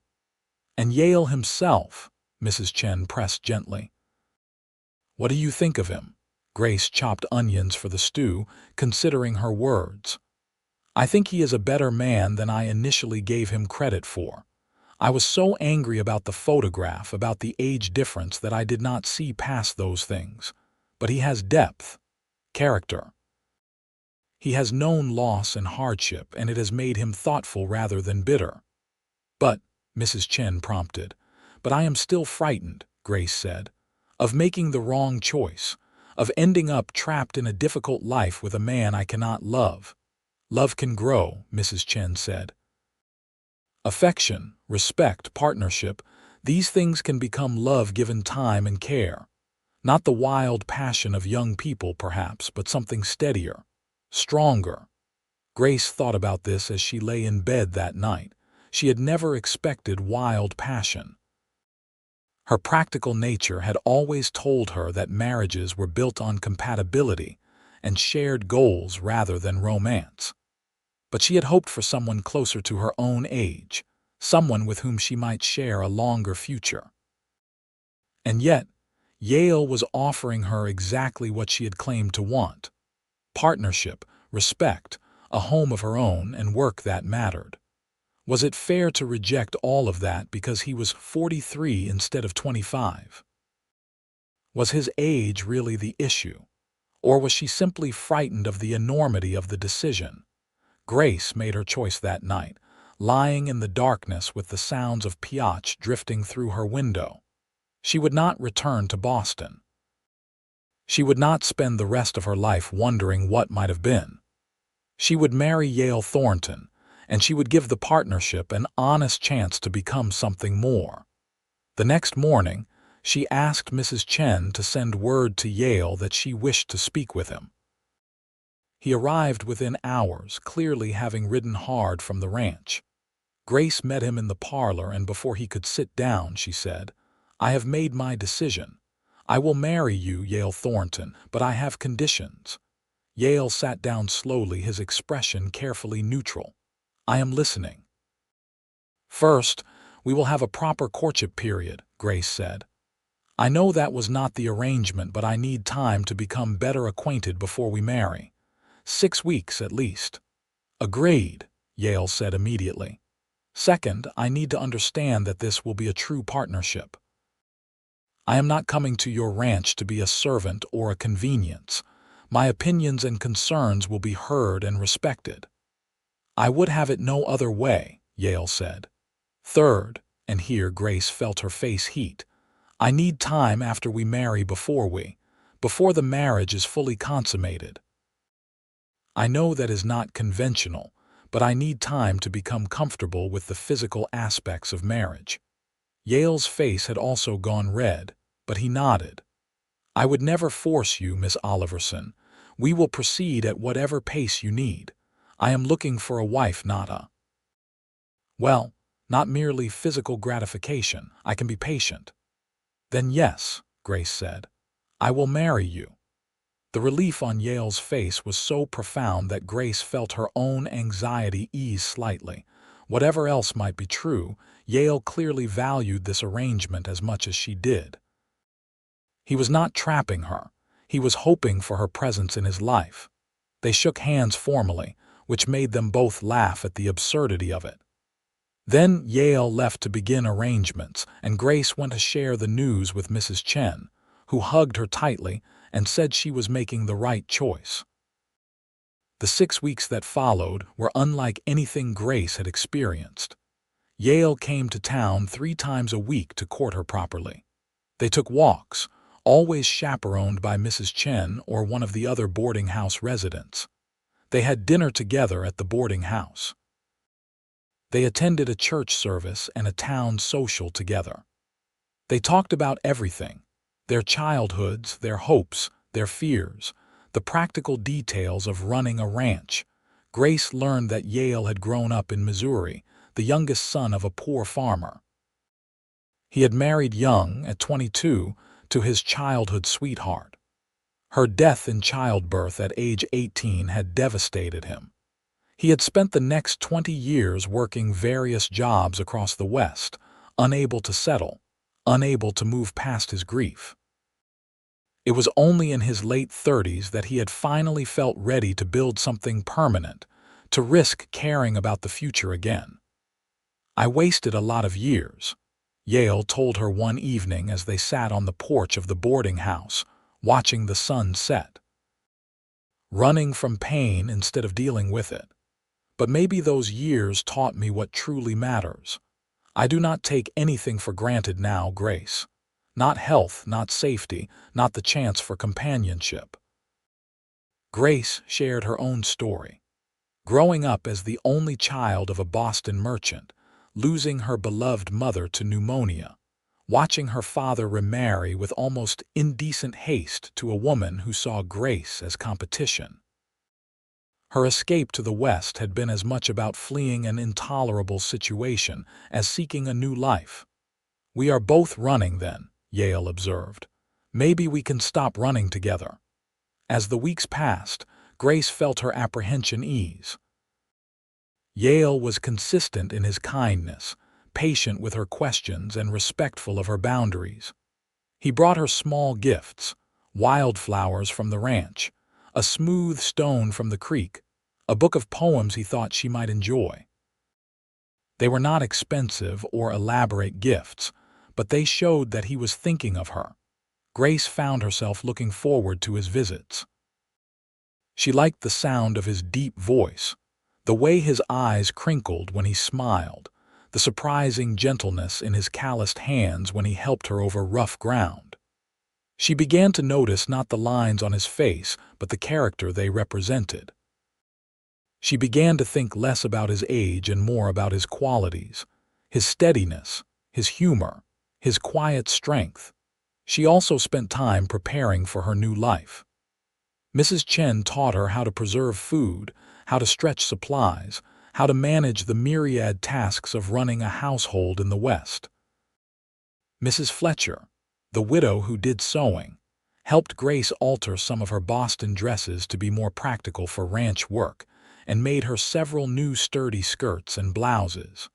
Speaker 1: "And Yale himself," Mrs. Chen pressed gently. "What do you think of him?" Grace chopped onions for the stew, considering her words. "I think he is a better man than I initially gave him credit for. I was so angry about the photograph, about the age difference, that I did not see past those things. But he has depth, character. He has known loss and hardship, and it has made him thoughtful rather than bitter." "But," Mrs. Chen prompted. "But I am still frightened," Grace said, "of making the wrong choice, of ending up trapped in a difficult life with a man I cannot love." "Love can grow," Mrs. Chen said. "Affection, respect, partnership, these things can become love given time and care. Not the wild passion of young people, perhaps, but something steadier, stronger." Grace thought about this as she lay in bed that night. She had never expected wild passion. Her practical nature had always told her that marriages were built on compatibility and shared goals rather than romance. But she had hoped for someone closer to her own age, someone with whom she might share a longer future. And yet, Yale was offering her exactly what she had claimed to want: partnership, respect, a home of her own, and work that mattered. Was it fair to reject all of that because he was 43 instead of 25? Was his age really the issue? Or was she simply frightened of the enormity of the decision? Grace made her choice that night, lying in the darkness with the sounds of Pioche drifting through her window. She would not return to Boston. She would not spend the rest of her life wondering what might have been. She would marry Yale Thornton, and she would give the partnership an honest chance to become something more. The next morning, she asked Mrs. Chen to send word to Yale that she wished to speak with him. He arrived within hours, clearly having ridden hard from the ranch. Grace met him in the parlor, and before he could sit down, she said, "I have made my decision. I will marry you, Yale Thornton, but I have conditions." Yale sat down slowly, his expression carefully neutral. "I am listening." "First, we will have a proper courtship period," Grace said. "I know that was not the arrangement, but I need time to become better acquainted before we marry. 6 weeks at least." "Agreed," Yale said immediately. Second, I need to understand that this will be a true partnership. I am not coming to your ranch to be a servant or a convenience. My opinions and concerns will be heard and respected. I would have it no other way, Yale said. Third, and here Grace felt her face heat, I need time after we marry before the marriage is fully consummated. I know that is not conventional, but I need time to become comfortable with the physical aspects of marriage. Yale's face had also gone red, but he nodded. I would never force you, Miss Oliverson. We will proceed at whatever pace you need. I am looking for a wife, not merely physical gratification. I can be patient. Then yes, Grace said, I will marry you. The relief on Yale's face was so profound that Grace felt her own anxiety ease slightly. Whatever else might be true, Yale clearly valued this arrangement as much as she did. He was not trapping her. He was hoping for her presence in his life. They shook hands formally, which made them both laugh at the absurdity of it. Then Yale left to begin arrangements, and Grace went to share the news with Mrs. Chen, who hugged her tightly and said she was making the right choice. The 6 weeks that followed were unlike anything Grace had experienced. Yale came to town 3 times a week to court her properly. They took walks, always chaperoned by Mrs. Chen or one of the other boarding house residents. They had dinner together at the boarding house. They attended a church service and a town social together. They talked about everything, their childhoods, their hopes, their fears, the practical details of running a ranch. Grace learned that Yale had grown up in Missouri, the youngest son of a poor farmer. He had married young, at 22, to his childhood sweetheart. Her death in childbirth at age 18 had devastated him. He had spent the next 20 years working various jobs across the West, unable to settle, unable to move past his grief. It was only in his late 30s that he had finally felt ready to build something permanent, to risk caring about the future again. I wasted a lot of years, Yale told her one evening as they sat on the porch of the boarding house, watching the sun set. Running from pain instead of dealing with it. But maybe those years taught me what truly matters. I do not take anything for granted now, Grace. Not health, not safety, not the chance for companionship. Grace shared her own story. Growing up as the only child of a Boston merchant, losing her beloved mother to pneumonia, watching her father remarry with almost indecent haste to a woman who saw Grace as competition. Her escape to the West had been as much about fleeing an intolerable situation as seeking a new life. We are both running then, Yale observed. Maybe we can stop running together. As the weeks passed, Grace felt her apprehension ease. Yale was consistent in his kindness, patient with her questions and respectful of her boundaries. He brought her small gifts, wildflowers from the ranch, a smooth stone from the creek, a book of poems he thought she might enjoy. They were not expensive or elaborate gifts, but they showed that he was thinking of her. Grace found herself looking forward to his visits. She liked the sound of his deep voice, the way his eyes crinkled when he smiled, the surprising gentleness in his calloused hands when he helped her over rough ground. She began to notice not the lines on his face, but the character they represented. She began to think less about his age and more about his qualities, his steadiness, his humor, his quiet strength. She also spent time preparing for her new life. Mrs. Chen taught her how to preserve food, how to stretch supplies, how to manage the myriad tasks of running a household in the West. Mrs. Fletcher, the widow who did sewing, helped Grace alter some of her Boston dresses to be more practical for ranch work, and made her several new sturdy skirts and blouses.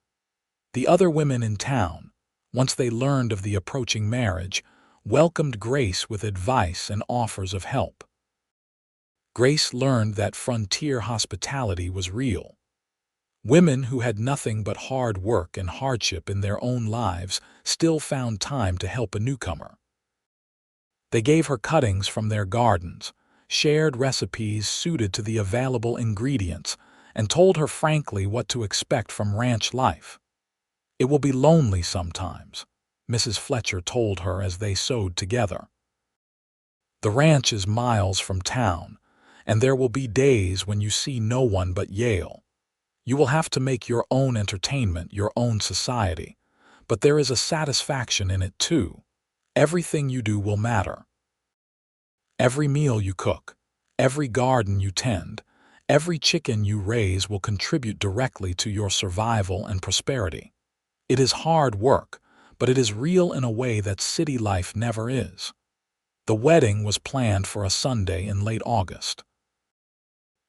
Speaker 1: The other women in town, once they learned of the approaching marriage, welcomed Grace with advice and offers of help. Grace learned that frontier hospitality was real. Women who had nothing but hard work and hardship in their own lives still found time to help a newcomer. They gave her cuttings from their gardens, shared recipes suited to the available ingredients, and told her frankly what to expect from ranch life. "It will be lonely sometimes," Mrs. Fletcher told her as they sewed together. "The ranch is miles from town, and there will be days when you see no one but Yale. You will have to make your own entertainment, your own society, but there is a satisfaction in it too. Everything you do will matter. Every meal you cook, every garden you tend, every chicken you raise will contribute directly to your survival and prosperity. It is hard work, but it is real in a way that city life never is." The wedding was planned for a Sunday in late August.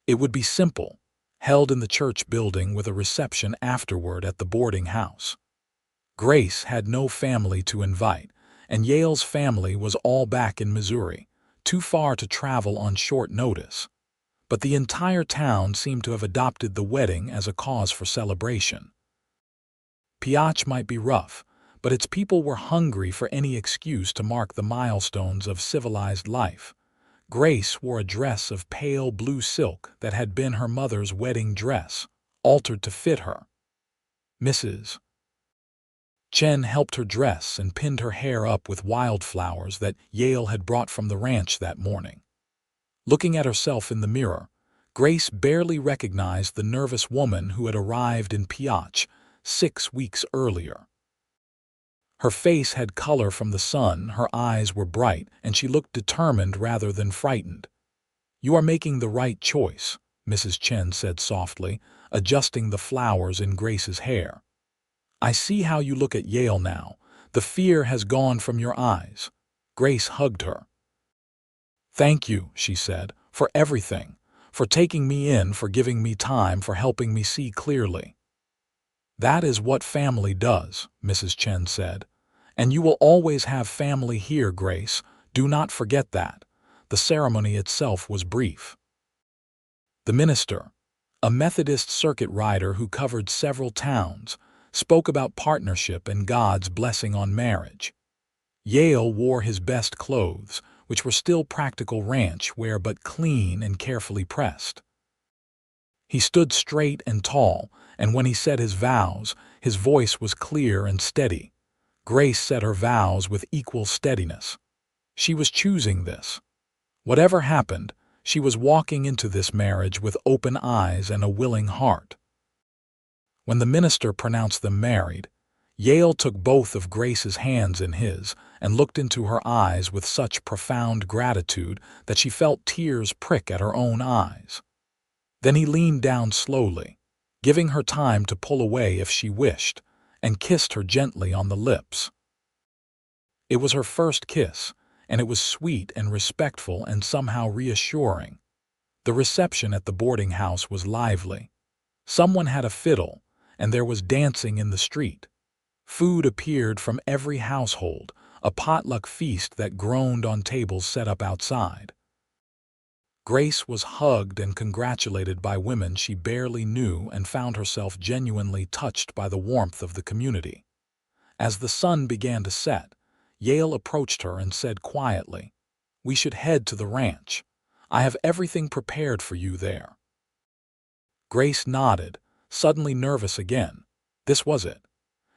Speaker 1: It would be simple, held in the church building with a reception afterward at the boarding house. Grace had no family to invite, and Yale's family was all back in Missouri, too far to travel on short notice. But the entire town seemed to have adopted the wedding as a cause for celebration. Pioche might be rough, but its people were hungry for any excuse to mark the milestones of civilized life. Grace wore a dress of pale blue silk that had been her mother's wedding dress, altered to fit her. Mrs. Chen helped her dress and pinned her hair up with wildflowers that Yale had brought from the ranch that morning. Looking at herself in the mirror, Grace barely recognized the nervous woman who had arrived in Pioche 6 weeks earlier. Her face had color from the sun, her eyes were bright, and she looked determined rather than frightened. "You are making the right choice," Mrs. Chen said softly, adjusting the flowers in Grace's hair. "I see how you look at Yale now. The fear has gone from your eyes." Grace hugged her. "Thank you," she said, "for everything, for taking me in, for giving me time, for helping me see clearly." "That is what family does," Mrs. Chen said. "And you will always have family here, Grace. Do not forget that." The ceremony itself was brief. The minister, a Methodist circuit rider who covered several towns, spoke about partnership and God's blessing on marriage. Yale wore his best clothes, which were still practical ranch wear but clean and carefully pressed. He stood straight and tall, and when he said his vows, his voice was clear and steady. Grace said her vows with equal steadiness. She was choosing this. Whatever happened, she was walking into this marriage with open eyes and a willing heart. When the minister pronounced them married, Yale took both of Grace's hands in his and looked into her eyes with such profound gratitude that she felt tears prick at her own eyes. Then he leaned down slowly, giving her time to pull away if she wished, and kissed her gently on the lips. It was her first kiss, and it was sweet and respectful and somehow reassuring. The reception at the boarding house was lively. Someone had a fiddle, and there was dancing in the street. Food appeared from every household, a potluck feast that groaned on tables set up outside. Grace was hugged and congratulated by women she barely knew and found herself genuinely touched by the warmth of the community. As the sun began to set, Yale approached her and said quietly, "We should head to the ranch. I have everything prepared for you there." Grace nodded, suddenly nervous again. This was it.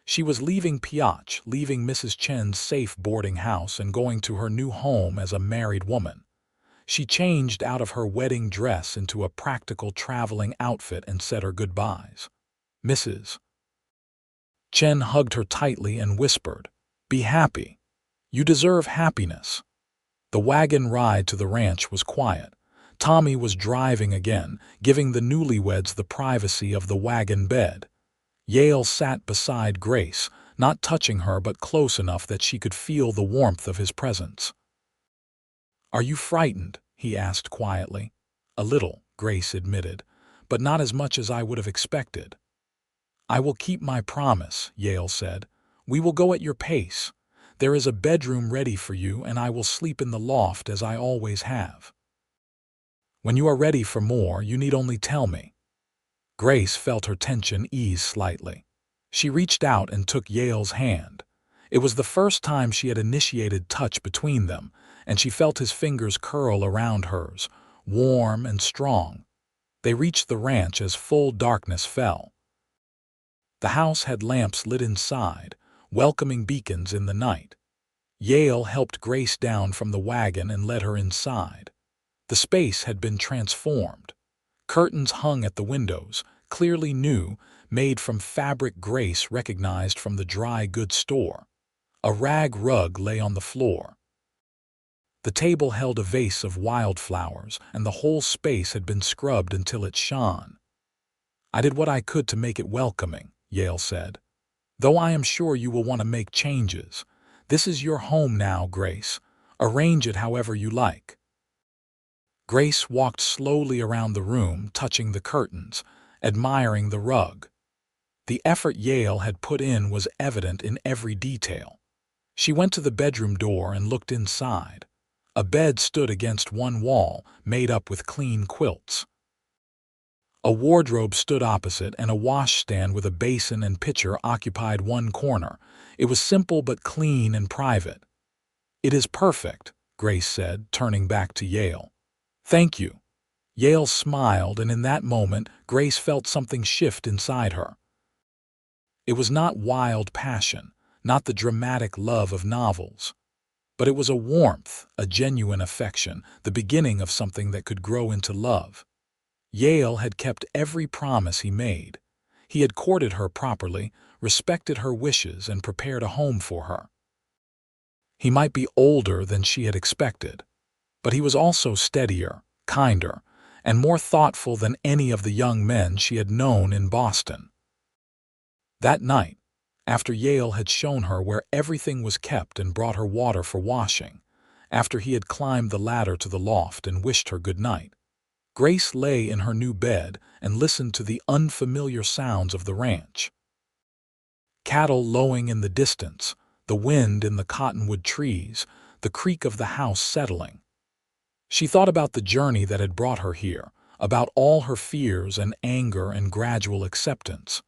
Speaker 1: She was leaving Pioche, leaving Mrs. Chen's safe boarding house and going to her new home as a married woman. She changed out of her wedding dress into a practical traveling outfit and said her goodbyes. Mrs. Chen hugged her tightly and whispered, "Be happy. You deserve happiness." The wagon ride to the ranch was quiet. Tommy was driving again, giving the newlyweds the privacy of the wagon bed. Yale sat beside Grace, not touching her but close enough that she could feel the warmth of his presence. "Are you frightened?" he asked quietly. "A little," Grace admitted, "but not as much as I would have expected." "I will keep my promise," Yale said. "We will go at your pace. There is a bedroom ready for you, and I will sleep in the loft as I always have. When you are ready for more, you need only tell me." Grace felt her tension ease slightly. She reached out and took Yale's hand. It was the first time she had initiated touch between them, and she felt his fingers curl around hers, warm and strong. They reached the ranch as full darkness fell. The house had lamps lit inside, welcoming beacons in the night. Yale helped Grace down from the wagon and led her inside. The space had been transformed. Curtains hung at the windows, clearly new, made from fabric Grace recognized from the dry goods store. A rag rug lay on the floor. The table held a vase of wildflowers, and the whole space had been scrubbed until it shone. "I did what I could to make it welcoming," Yale said. "Though I am sure you will want to make changes. This is your home now, Grace. Arrange it however you like." Grace walked slowly around the room, touching the curtains, admiring the rug. The effort Yale had put in was evident in every detail. She went to the bedroom door and looked inside. A bed stood against one wall, made up with clean quilts. A wardrobe stood opposite, and a washstand with a basin and pitcher occupied one corner. It was simple but clean and private. "It is perfect," Grace said, turning back to Yale. "Thank you." Yale smiled, and in that moment, Grace felt something shift inside her. It was not wild passion, not the dramatic love of novels. But it was a warmth, a genuine affection, the beginning of something that could grow into love. Yale had kept every promise he made. He had courted her properly, respected her wishes, and prepared a home for her. He might be older than she had expected, but he was also steadier, kinder, and more thoughtful than any of the young men she had known in Boston. That night, after Yale had shown her where everything was kept and brought her water for washing, after he had climbed the ladder to the loft and wished her good night, Grace lay in her new bed and listened to the unfamiliar sounds of the ranch. Cattle lowing in the distance, the wind in the cottonwood trees, the creak of the house settling. She thought about the journey that had brought her here, about all her fears and anger and gradual acceptance.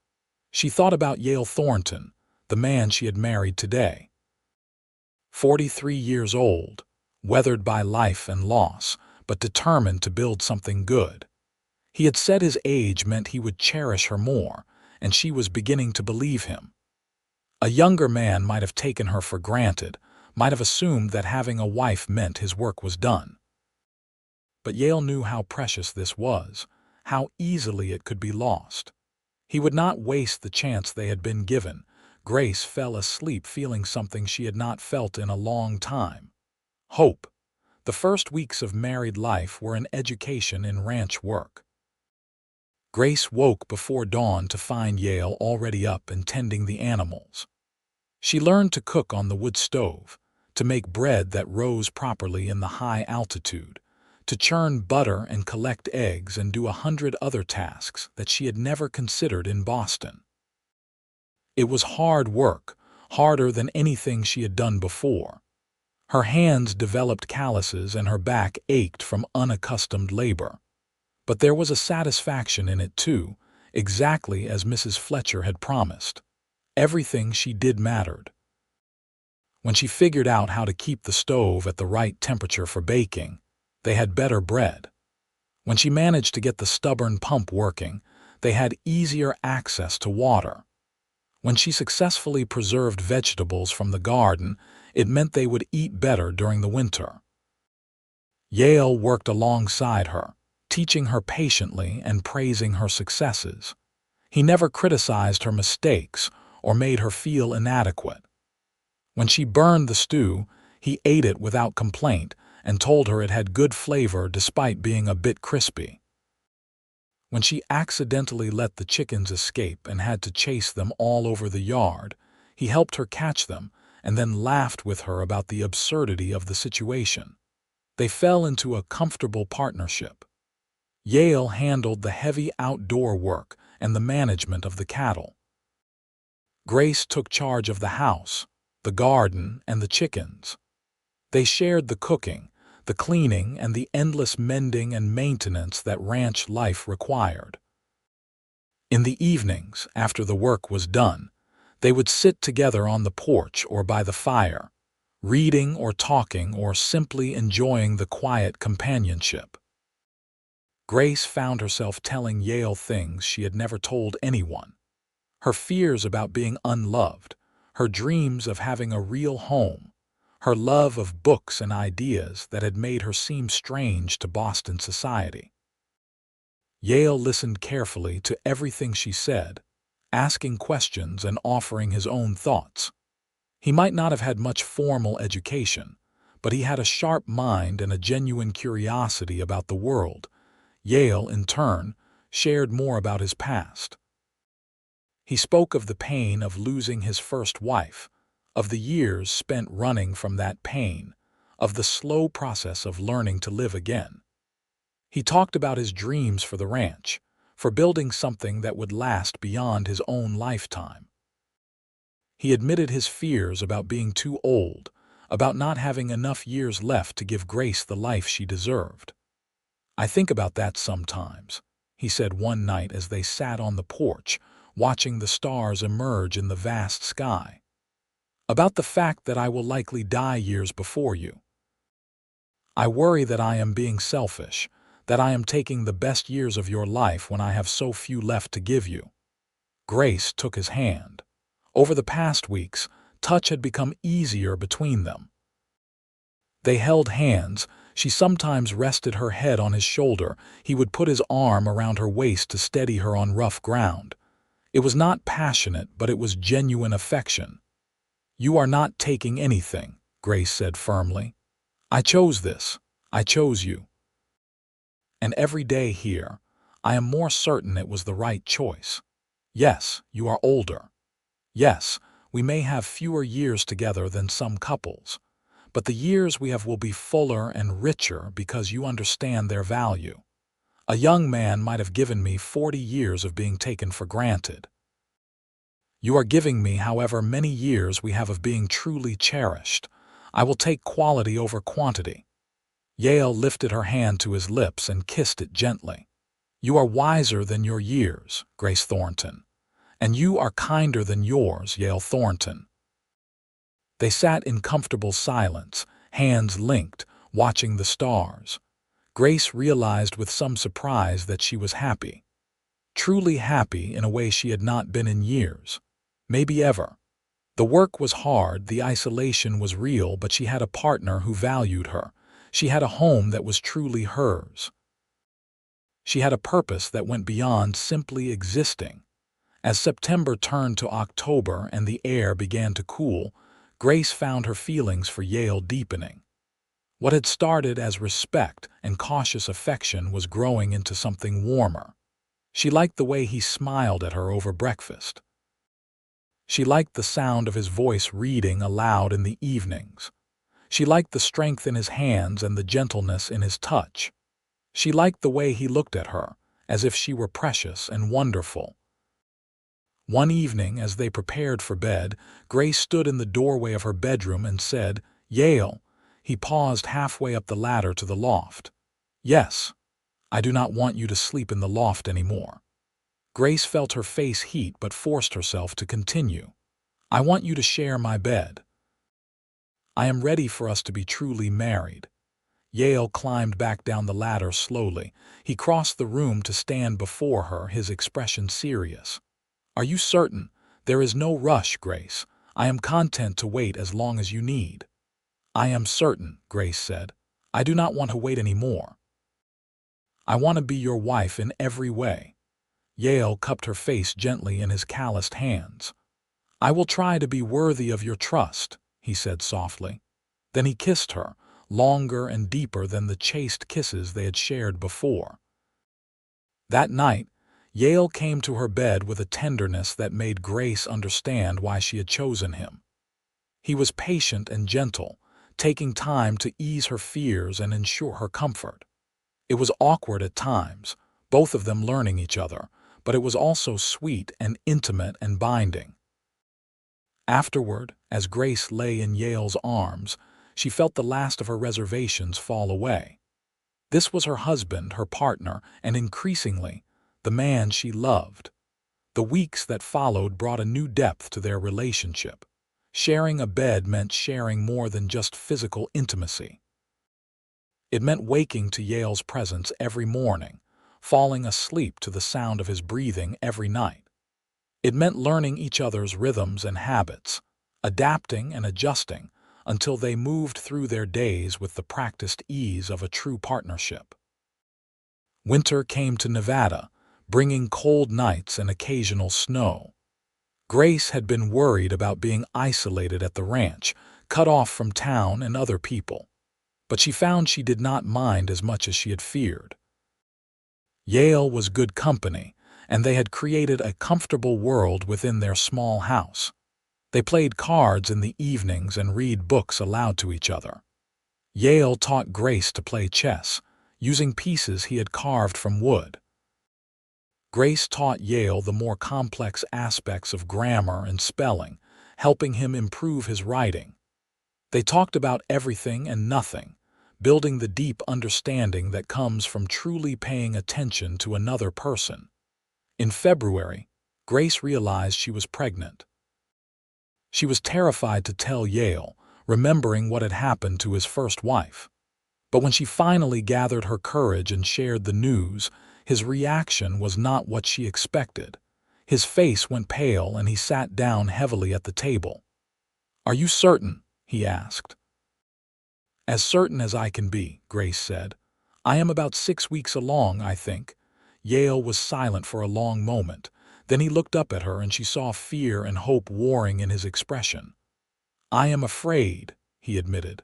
Speaker 1: She thought about Yale Thornton, the man she had married today. 43 years old, weathered by life and loss, but determined to build something good. He had said his age meant he would cherish her more, and she was beginning to believe him. A younger man might have taken her for granted, might have assumed that having a wife meant his work was done. But Yale knew how precious this was, how easily it could be lost. He would not waste the chance they had been given. Grace fell asleep feeling something she had not felt in a long time. Hope. The first weeks of married life were an education in ranch work. Grace woke before dawn to find Yale already up and tending the animals. She learned to cook on the wood stove, to make bread that rose properly in the high altitude, to churn butter and collect eggs and do 100 other tasks that she had never considered in Boston. It was hard work, harder than anything she had done before. Her hands developed calluses and her back ached from unaccustomed labor. But there was a satisfaction in it too, exactly as Mrs. Fletcher had promised. Everything she did mattered. When she figured out how to keep the stove at the right temperature for baking, they had better bread. When she managed to get the stubborn pump working, they had easier access to water. When she successfully preserved vegetables from the garden, it meant they would eat better during the winter. Yale worked alongside her, teaching her patiently and praising her successes. He never criticized her mistakes or made her feel inadequate. When she burned the stew, he ate it without complaint and told her it had good flavor despite being a bit crispy. When she accidentally let the chickens escape and had to chase them all over the yard, he helped her catch them and then laughed with her about the absurdity of the situation. They fell into a comfortable partnership. Yale handled the heavy outdoor work and the management of the cattle. Grace took charge of the house, the garden, and the chickens. They shared the cooking, the cleaning, and the endless mending and maintenance that ranch life required. In the evenings, after the work was done, they would sit together on the porch or by the fire, reading or talking or simply enjoying the quiet companionship. Grace found herself telling Yale things she had never told anyone. Her fears about being unloved, her dreams of having a real home, her love of books and ideas that had made her seem strange to Boston society. Yale listened carefully to everything she said, asking questions and offering his own thoughts. He might not have had much formal education, but he had a sharp mind and a genuine curiosity about the world. Yale, in turn, shared more about his past. He spoke of the pain of losing his first wife, of the years spent running from that pain, of the slow process of learning to live again. He talked about his dreams for the ranch, for building something that would last beyond his own lifetime. He admitted his fears about being too old, about not having enough years left to give Grace the life she deserved. "I think about that sometimes," he said one night as they sat on the porch, watching the stars emerge in the vast sky. "About the fact that I will likely die years before you. I worry that I am being selfish, that I am taking the best years of your life when I have so few left to give you." Grace took his hand. Over the past weeks, touch had become easier between them. They held hands. She sometimes rested her head on his shoulder. He would put his arm around her waist to steady her on rough ground. It was not passionate, but it was genuine affection. "You are not taking anything," Grace said firmly. "I chose this. I chose you. And every day here, I am more certain it was the right choice. Yes, you are older. Yes, we may have fewer years together than some couples, but the years we have will be fuller and richer because you understand their value. A young man might have given me 40 years of being taken for granted. You are giving me however many years we have of being truly cherished. I will take quality over quantity." Yale lifted her hand to his lips and kissed it gently. "You are wiser than your years, Grace Thornton, and you are kinder than yours, Yale Thornton." They sat in comfortable silence, hands linked, watching the stars. Grace realized with some surprise that she was happy. Truly happy in a way she had not been in years. Maybe ever. The work was hard, the isolation was real, but she had a partner who valued her. She had a home that was truly hers. She had a purpose that went beyond simply existing. As September turned to October and the air began to cool, Grace found her feelings for Yale deepening. What had started as respect and cautious affection was growing into something warmer. She liked the way he smiled at her over breakfast. She liked the sound of his voice reading aloud in the evenings. She liked the strength in his hands and the gentleness in his touch. She liked the way he looked at her, as if she were precious and wonderful. One evening, as they prepared for bed, Grace stood in the doorway of her bedroom and said, "Yale." He paused halfway up the ladder to the loft. "Yes, I do not want you to sleep in the loft anymore." Grace felt her face heat but forced herself to continue. "I want you to share my bed. I am ready for us to be truly married." Yale climbed back down the ladder slowly. He crossed the room to stand before her, his expression serious. "Are you certain? There is no rush, Grace. I am content to wait as long as you need." "I am certain," Grace said. "I do not want to wait any more. I want to be your wife in every way." Yale cupped her face gently in his calloused hands. "I will try to be worthy of your trust," he said softly. Then he kissed her, longer and deeper than the chaste kisses they had shared before. That night, Yale came to her bed with a tenderness that made Grace understand why she had chosen him. He was patient and gentle, taking time to ease her fears and ensure her comfort. It was awkward at times, both of them learning each other, but it was also sweet and intimate and binding. Afterward, as Grace lay in Yale's arms, she felt the last of her reservations fall away. This was her husband, her partner, and increasingly, the man she loved. The weeks that followed brought a new depth to their relationship. Sharing a bed meant sharing more than just physical intimacy. It meant waking to Yale's presence every morning, falling asleep to the sound of his breathing every night. It meant learning each other's rhythms and habits, adapting and adjusting until they moved through their days with the practiced ease of a true partnership. Winter came to Nevada, bringing cold nights and occasional snow. Grace had been worried about being isolated at the ranch, cut off from town and other people. But she found she did not mind as much as she had feared. Yale was good company, and they had created a comfortable world within their small house. They played cards in the evenings and read books aloud to each other. Yale taught Grace to play chess, using pieces he had carved from wood. Grace taught Yale the more complex aspects of grammar and spelling, helping him improve his writing. They talked about everything and nothing, building the deep understanding that comes from truly paying attention to another person. In February, Grace realized she was pregnant. She was terrified to tell Yale, remembering what had happened to his first wife. But when she finally gathered her courage and shared the news, his reaction was not what she expected. His face went pale and he sat down heavily at the table. "Are you certain?" he asked. "As certain as I can be," Grace said. "I am about 6 weeks along, I think." Yale was silent for a long moment. Then he looked up at her and she saw fear and hope warring in his expression. "I am afraid," he admitted.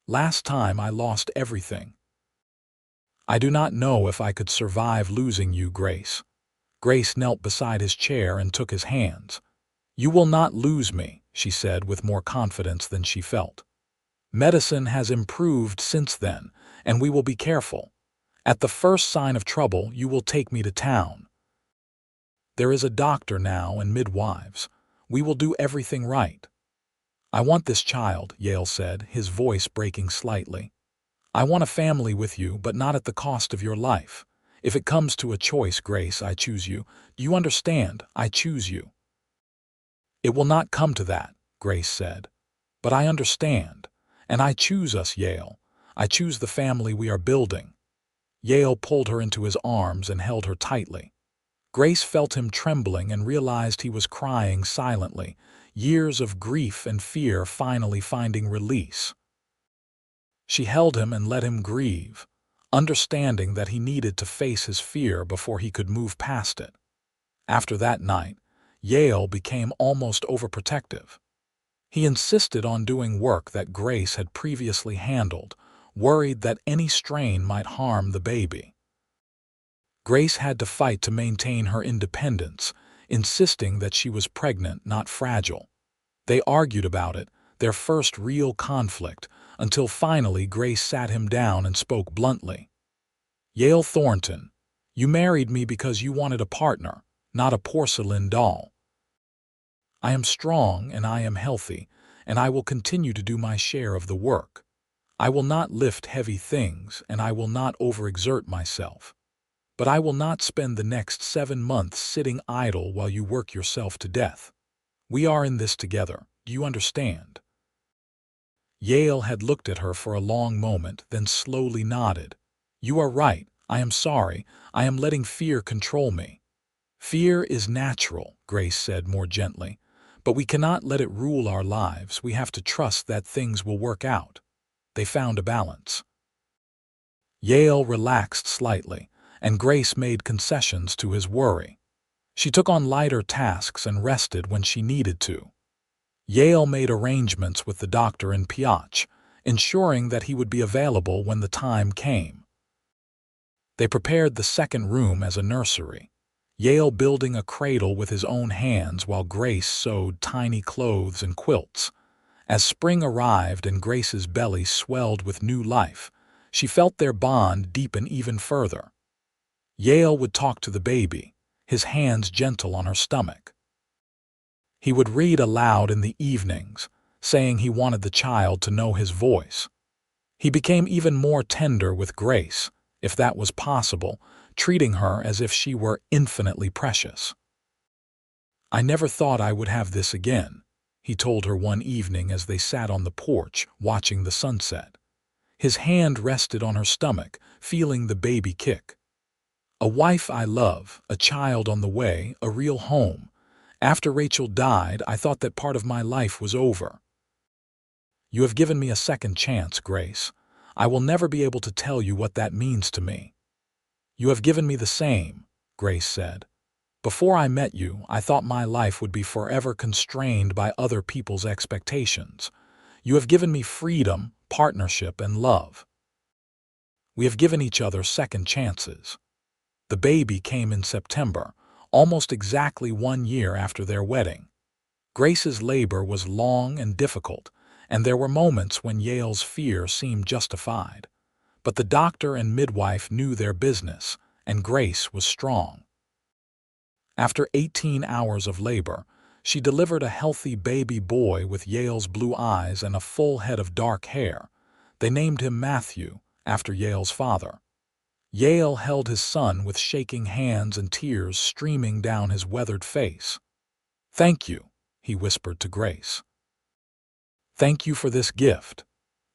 Speaker 1: "Last time I lost everything. I do not know if I could survive losing you, Grace." Grace knelt beside his chair and took his hands. "You will not lose me," she said with more confidence than she felt. "Medicine has improved since then, and we will be careful. At the first sign of trouble, you will take me to town. There is a doctor now and midwives. We will do everything right." "I want this child," Yale said, his voice breaking slightly. "I want a family with you, but not at the cost of your life. If it comes to a choice, Grace, I choose you. Do you understand? I choose you." "It will not come to that," Grace said. "But I understand. And I choose us, Yale. I choose the family we are building." Yale pulled her into his arms and held her tightly. Grace felt him trembling and realized he was crying silently, years of grief and fear finally finding release. She held him and let him grieve, understanding that he needed to face his fear before he could move past it. After that night, Yale became almost overprotective. He insisted on doing work that Grace had previously handled, worried that any strain might harm the baby. Grace had to fight to maintain her independence, insisting that she was pregnant, not fragile. They argued about it, their first real conflict, until finally Grace sat him down and spoke bluntly. "Yale Thornton, you married me because you wanted a partner, not a porcelain doll. I am strong and I am healthy, and I will continue to do my share of the work. I will not lift heavy things and I will not overexert myself. But I will not spend the next 7 months sitting idle while you work yourself to death. We are in this together. Do you understand?" Yale had looked at her for a long moment, then slowly nodded. "You are right. I am sorry. I am letting fear control me." "Fear is natural," Grace said more gently. "But we cannot let it rule our lives. We have to trust that things will work out." They found a balance. Yale relaxed slightly, and Grace made concessions to his worry. She took on lighter tasks and rested when she needed to. Yale made arrangements with the doctor in Pioche, ensuring that he would be available when the time came. They prepared the second room as a nursery, Yale building a cradle with his own hands while Grace sewed tiny clothes and quilts. As spring arrived and Grace's belly swelled with new life, she felt their bond deepen even further. Yale would talk to the baby, his hands gentle on her stomach. He would read aloud in the evenings, saying he wanted the child to know his voice. He became even more tender with Grace, if that was possible, treating her as if she were infinitely precious. "I never thought I would have this again," he told her one evening as they sat on the porch watching the sunset. His hand rested on her stomach, feeling the baby kick. "A wife I love, a child on the way, a real home. After Rachel died, I thought that part of my life was over. You have given me a second chance, Grace. I will never be able to tell you what that means to me." "You have given me the same," Grace said. "Before I met you, I thought my life would be forever constrained by other people's expectations. You have given me freedom, partnership, and love. We have given each other second chances." The baby came in September, almost exactly 1 year after their wedding. Grace's labor was long and difficult, and there were moments when Yale's fear seemed justified. But the doctor and midwife knew their business, and Grace was strong. After 18 hours of labor, she delivered a healthy baby boy with Yale's blue eyes and a full head of dark hair. They named him Matthew, after Yale's father. Yale held his son with shaking hands and tears streaming down his weathered face. "Thank you," he whispered to Grace. "Thank you for this gift.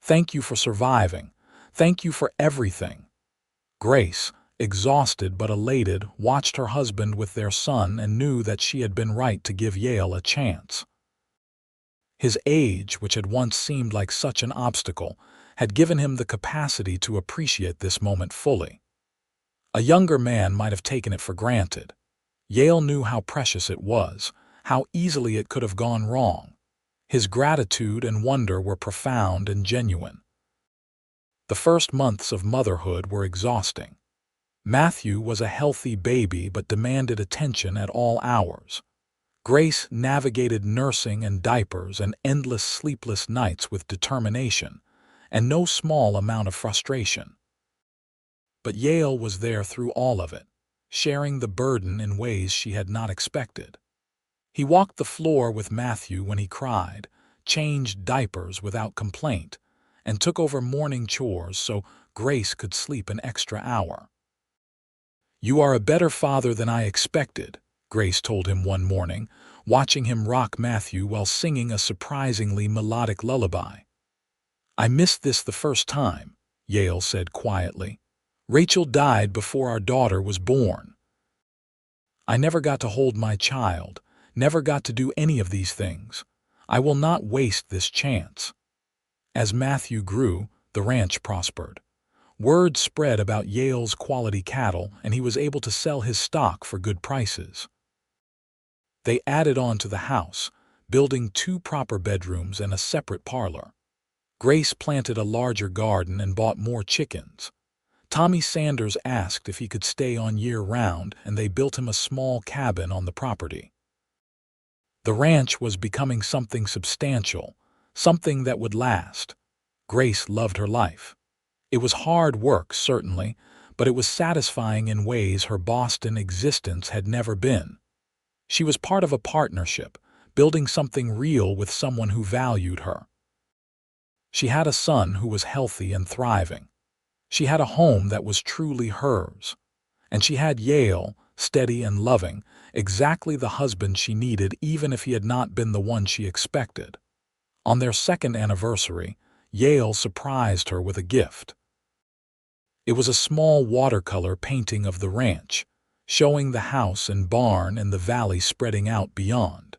Speaker 1: Thank you for surviving. Thank you for everything." Grace, exhausted but elated, watched her husband with their son and knew that she had been right to give Yale a chance. His age, which had once seemed like such an obstacle, had given him the capacity to appreciate this moment fully. A younger man might have taken it for granted. Yale knew how precious it was, how easily it could have gone wrong. His gratitude and wonder were profound and genuine. The first months of motherhood were exhausting. Matthew was a healthy baby but demanded attention at all hours. Grace navigated nursing and diapers and endless sleepless nights with determination, and no small amount of frustration. But Yale was there through all of it, sharing the burden in ways she had not expected. He walked the floor with Matthew when he cried, changed diapers without complaint, and took over morning chores so Grace could sleep an extra hour. "You are a better father than I expected," Grace told him one morning, watching him rock Matthew while singing a surprisingly melodic lullaby. "I missed this the first time," Yale said quietly. "Rachel died before our daughter was born. I never got to hold my child, never got to do any of these things. I will not waste this chance." As Matthew grew, the ranch prospered. Word spread about Yale's quality cattle, and he was able to sell his stock for good prices. They added on to the house, building 2 proper bedrooms and a separate parlor. Grace planted a larger garden and bought more chickens. Tommy Sanders asked if he could stay on year-round, and they built him a small cabin on the property. The ranch was becoming something substantial, something that would last. Grace loved her life. It was hard work, certainly, but it was satisfying in ways her Boston existence had never been. She was part of a partnership, building something real with someone who valued her. She had a son who was healthy and thriving. She had a home that was truly hers. And she had Yale, steady and loving, exactly the husband she needed even if he had not been the one she expected. On their second anniversary, Yale surprised her with a gift. It was a small watercolor painting of the ranch, showing the house and barn and the valley spreading out beyond.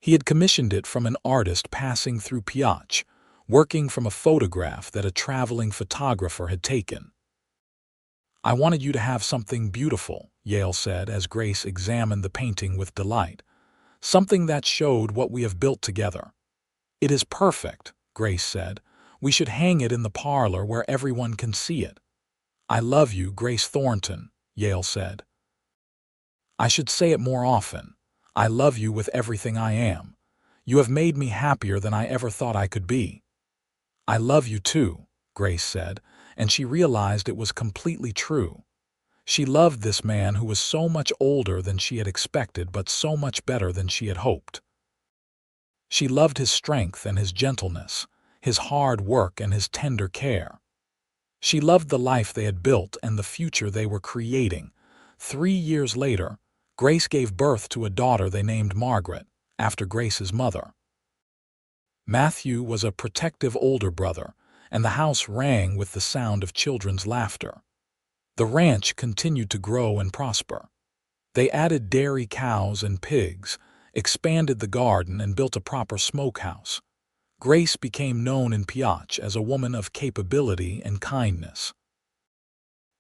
Speaker 1: He had commissioned it from an artist passing through Pioche, working from a photograph that a traveling photographer had taken. "I wanted you to have something beautiful," Yale said as Grace examined the painting with delight. "Something that showed what we have built together." "It is perfect," Grace said. "We should hang it in the parlor where everyone can see it." "I love you, Grace Thornton," Yale said. "I should say it more often. I love you with everything I am. You have made me happier than I ever thought I could be." "I love you too," Grace said, and she realized it was completely true. She loved this man who was so much older than she had expected but so much better than she had hoped. She loved his strength and his gentleness, his hard work and his tender care. She loved the life they had built and the future they were creating. 3 years later, Grace gave birth to a daughter they named Margaret, after Grace's mother. Matthew was a protective older brother, and the house rang with the sound of children's laughter. The ranch continued to grow and prosper. They added dairy cows and pigs, expanded the garden, and built a proper smokehouse. Grace became known in Pioche as a woman of capability and kindness.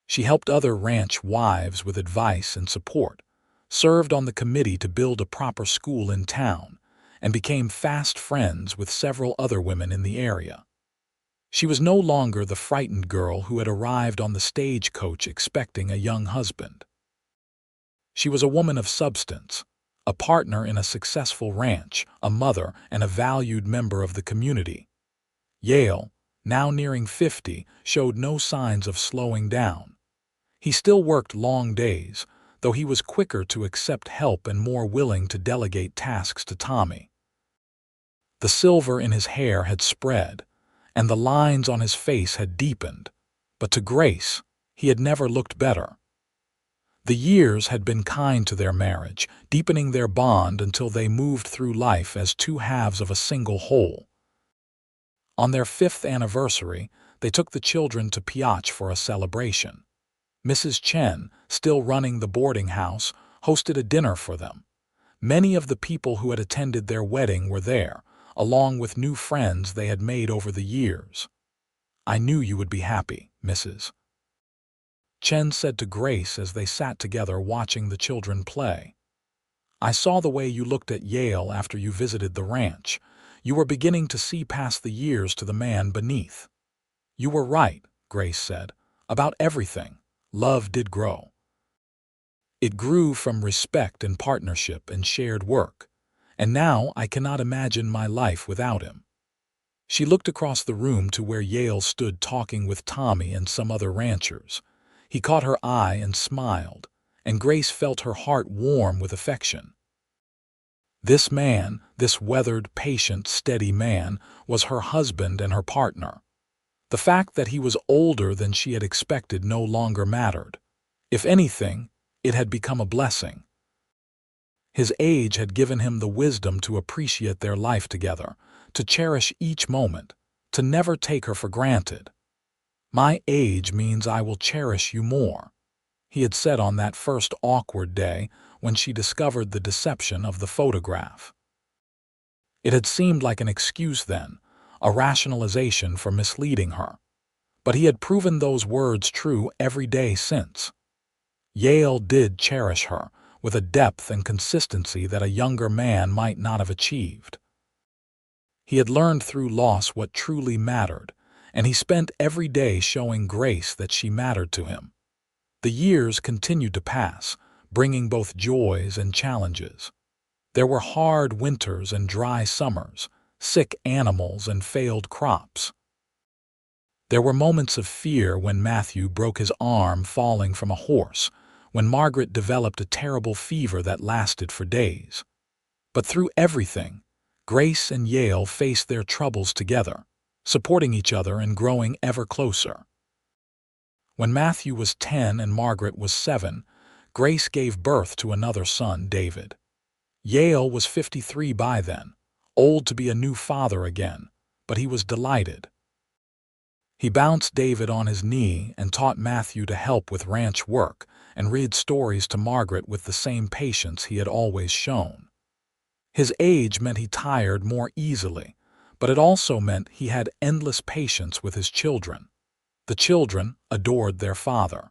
Speaker 1: She helped other ranch wives with advice and support, served on the committee to build a proper school in town, and became fast friends with several other women in the area. She was no longer the frightened girl who had arrived on the stagecoach expecting a young husband. She was a woman of substance, a partner in a successful ranch, a mother, and a valued member of the community. Yale, now nearing 50, showed no signs of slowing down. He still worked long days, though he was quicker to accept help and more willing to delegate tasks to Tommy. The silver in his hair had spread, and the lines on his face had deepened, but to Grace, he had never looked better. The years had been kind to their marriage, deepening their bond until they moved through life as two halves of a single whole. On their 5th anniversary, they took the children to Pioche for a celebration. Mrs. Chen, still running the boarding house, hosted a dinner for them. Many of the people who had attended their wedding were there, along with new friends they had made over the years. "I knew you would be happy, Mrs. Chen said to Grace as they sat together watching the children play. "I saw the way you looked at Yale after you visited the ranch. You were beginning to see past the years to the man beneath." "You were right," Grace said, "about everything. Love did grow. It grew from respect and partnership and shared work, and now I cannot imagine my life without him." She looked across the room to where Yale stood talking with Tommy and some other ranchers. He caught her eye and smiled, and Grace felt her heart warm with affection. This man, this weathered, patient, steady man, was her husband and her partner. The fact that he was older than she had expected no longer mattered. If anything, it had become a blessing. His age had given him the wisdom to appreciate their life together, to cherish each moment, to never take her for granted. "My age means I will cherish you more," he had said on that first awkward day when she discovered the deception of the photograph. It had seemed like an excuse then, a rationalization for misleading her. But he had proven those words true every day since. Yale did cherish her, with a depth and consistency that a younger man might not have achieved. He had learned through loss what truly mattered, and he spent every day showing Grace that she mattered to him. The years continued to pass, bringing both joys and challenges. There were hard winters and dry summers, sick animals and failed crops. There were moments of fear when Matthew broke his arm falling from a horse, when Margaret developed a terrible fever that lasted for days. But through everything, Grace and Yale faced their troubles together, supporting each other and growing ever closer. When Matthew was 10 and Margaret was 7, Grace gave birth to another son, David. Yale was 53 by then, old to be a new father again, but he was delighted. He bounced David on his knee and taught Matthew to help with ranch work and read stories to Margaret with the same patience he had always shown. His age meant he tired more easily, but it also meant he had endless patience with his children. The children adored their father.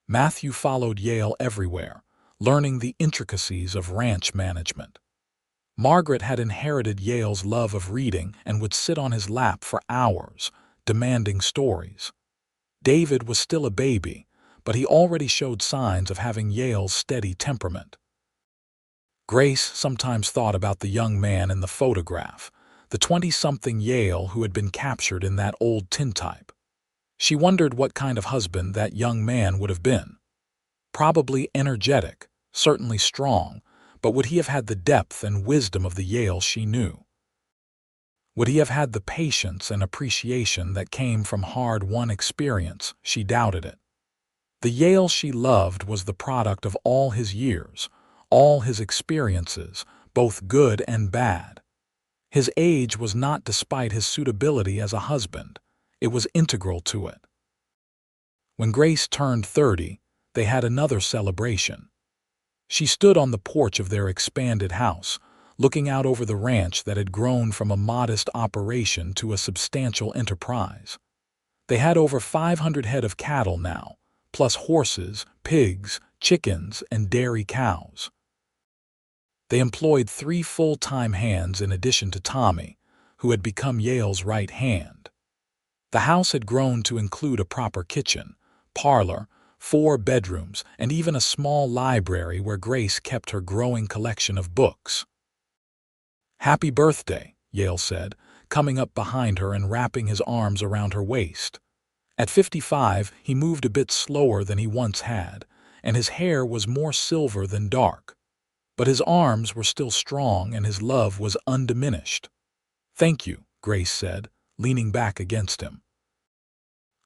Speaker 1: Matthew followed Yale everywhere, learning the intricacies of ranch management. Margaret had inherited Yale's love of reading and would sit on his lap for hours, demanding stories. David was still a baby, but he already showed signs of having Yale's steady temperament. Grace sometimes thought about the young man in the photograph, the 20-something Yale who had been captured in that old tintype. She wondered what kind of husband that young man would have been. Probably energetic, certainly strong, but would he have had the depth and wisdom of the Yale she knew? Would he have had the patience and appreciation that came from hard-won experience? She doubted it. The Yale she loved was the product of all his years, all his experiences, both good and bad. His age was not despite his suitability as a husband. It was integral to it. When Grace turned 30, they had another celebration. She stood on the porch of their expanded house, looking out over the ranch that had grown from a modest operation to a substantial enterprise. They had over 500 head of cattle now, plus horses, pigs, chickens, and dairy cows. They employed 3 full-time hands in addition to Tommy, who had become Yale's right hand. The house had grown to include a proper kitchen, parlor, 4 bedrooms, and even a small library where Grace kept her growing collection of books. "Happy birthday," Yale said, coming up behind her and wrapping his arms around her waist. At 55, he moved a bit slower than he once had, and his hair was more silver than dark. But his arms were still strong and his love was undiminished. "Thank you," Grace said, leaning back against him.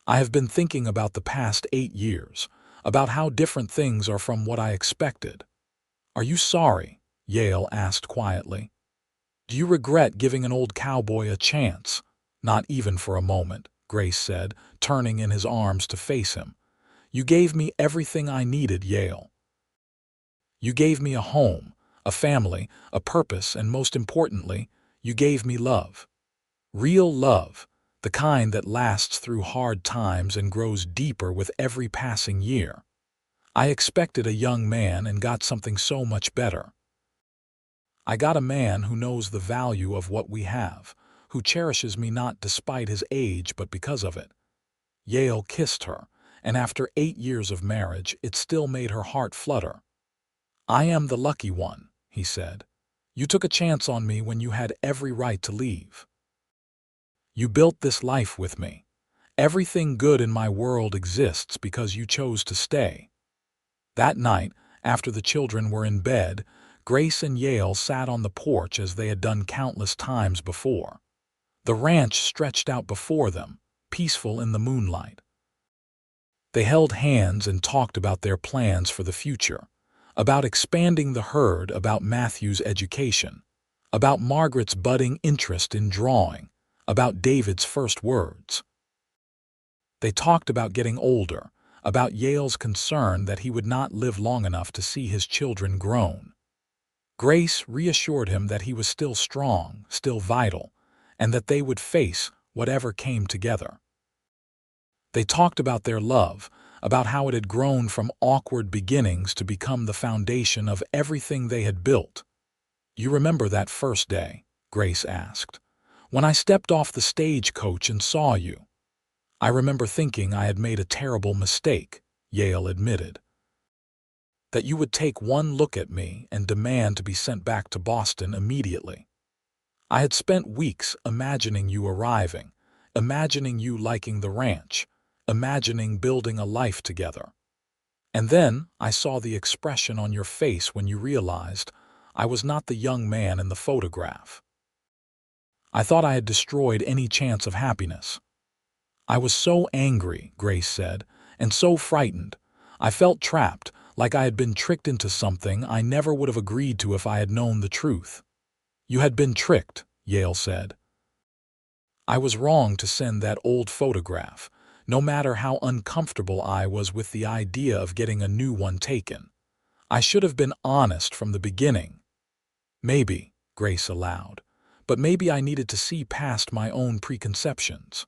Speaker 1: "I have been thinking about the past 8 years, about how different things are from what I expected." "Are you sorry?" Yale asked quietly. "Do you regret giving an old cowboy a chance?" "Not even for a moment," Grace said, turning in his arms to face him. "You gave me everything I needed, Yale. You gave me a home, a family, a purpose, and most importantly, you gave me love. Real love, the kind that lasts through hard times and grows deeper with every passing year. I expected a young man and got something so much better. I got a man who knows the value of what we have, who cherishes me not despite his age but because of it." Yale kissed her, and after 8 years of marriage, it still made her heart flutter. "I am the lucky one," he said. "You took a chance on me when you had every right to leave. You built this life with me. Everything good in my world exists because you chose to stay." That night, after the children were in bed, Grace and Yale sat on the porch as they had done countless times before. The ranch stretched out before them, peaceful in the moonlight. They held hands and talked about their plans for the future, about expanding the herd, about Matthew's education, about Margaret's budding interest in drawing, about David's first words. They talked about getting older, about Yale's concern that he would not live long enough to see his children grown. Grace reassured him that he was still strong, still vital, and that they would face whatever came together. They talked about their love, about how it had grown from awkward beginnings to become the foundation of everything they had built. "You remember that first day?" Grace asked. "When I stepped off the stagecoach and saw you." "I remember thinking I had made a terrible mistake," Yale admitted. "That you would take one look at me and demand to be sent back to Boston immediately. I had spent weeks imagining you arriving, imagining you liking the ranch, imagining building a life together. And then I saw the expression on your face when you realized I was not the young man in the photograph. I thought I had destroyed any chance of happiness. I was so angry," Grace said, "and so frightened. I felt trapped, like I had been tricked into something I never would have agreed to if I had known the truth." "You had been tricked," Yale said. "I was wrong to send that old photograph, no matter how uncomfortable I was with the idea of getting a new one taken. I should have been honest from the beginning." "Maybe," Grace allowed, "but maybe I needed to see past my own preconceptions.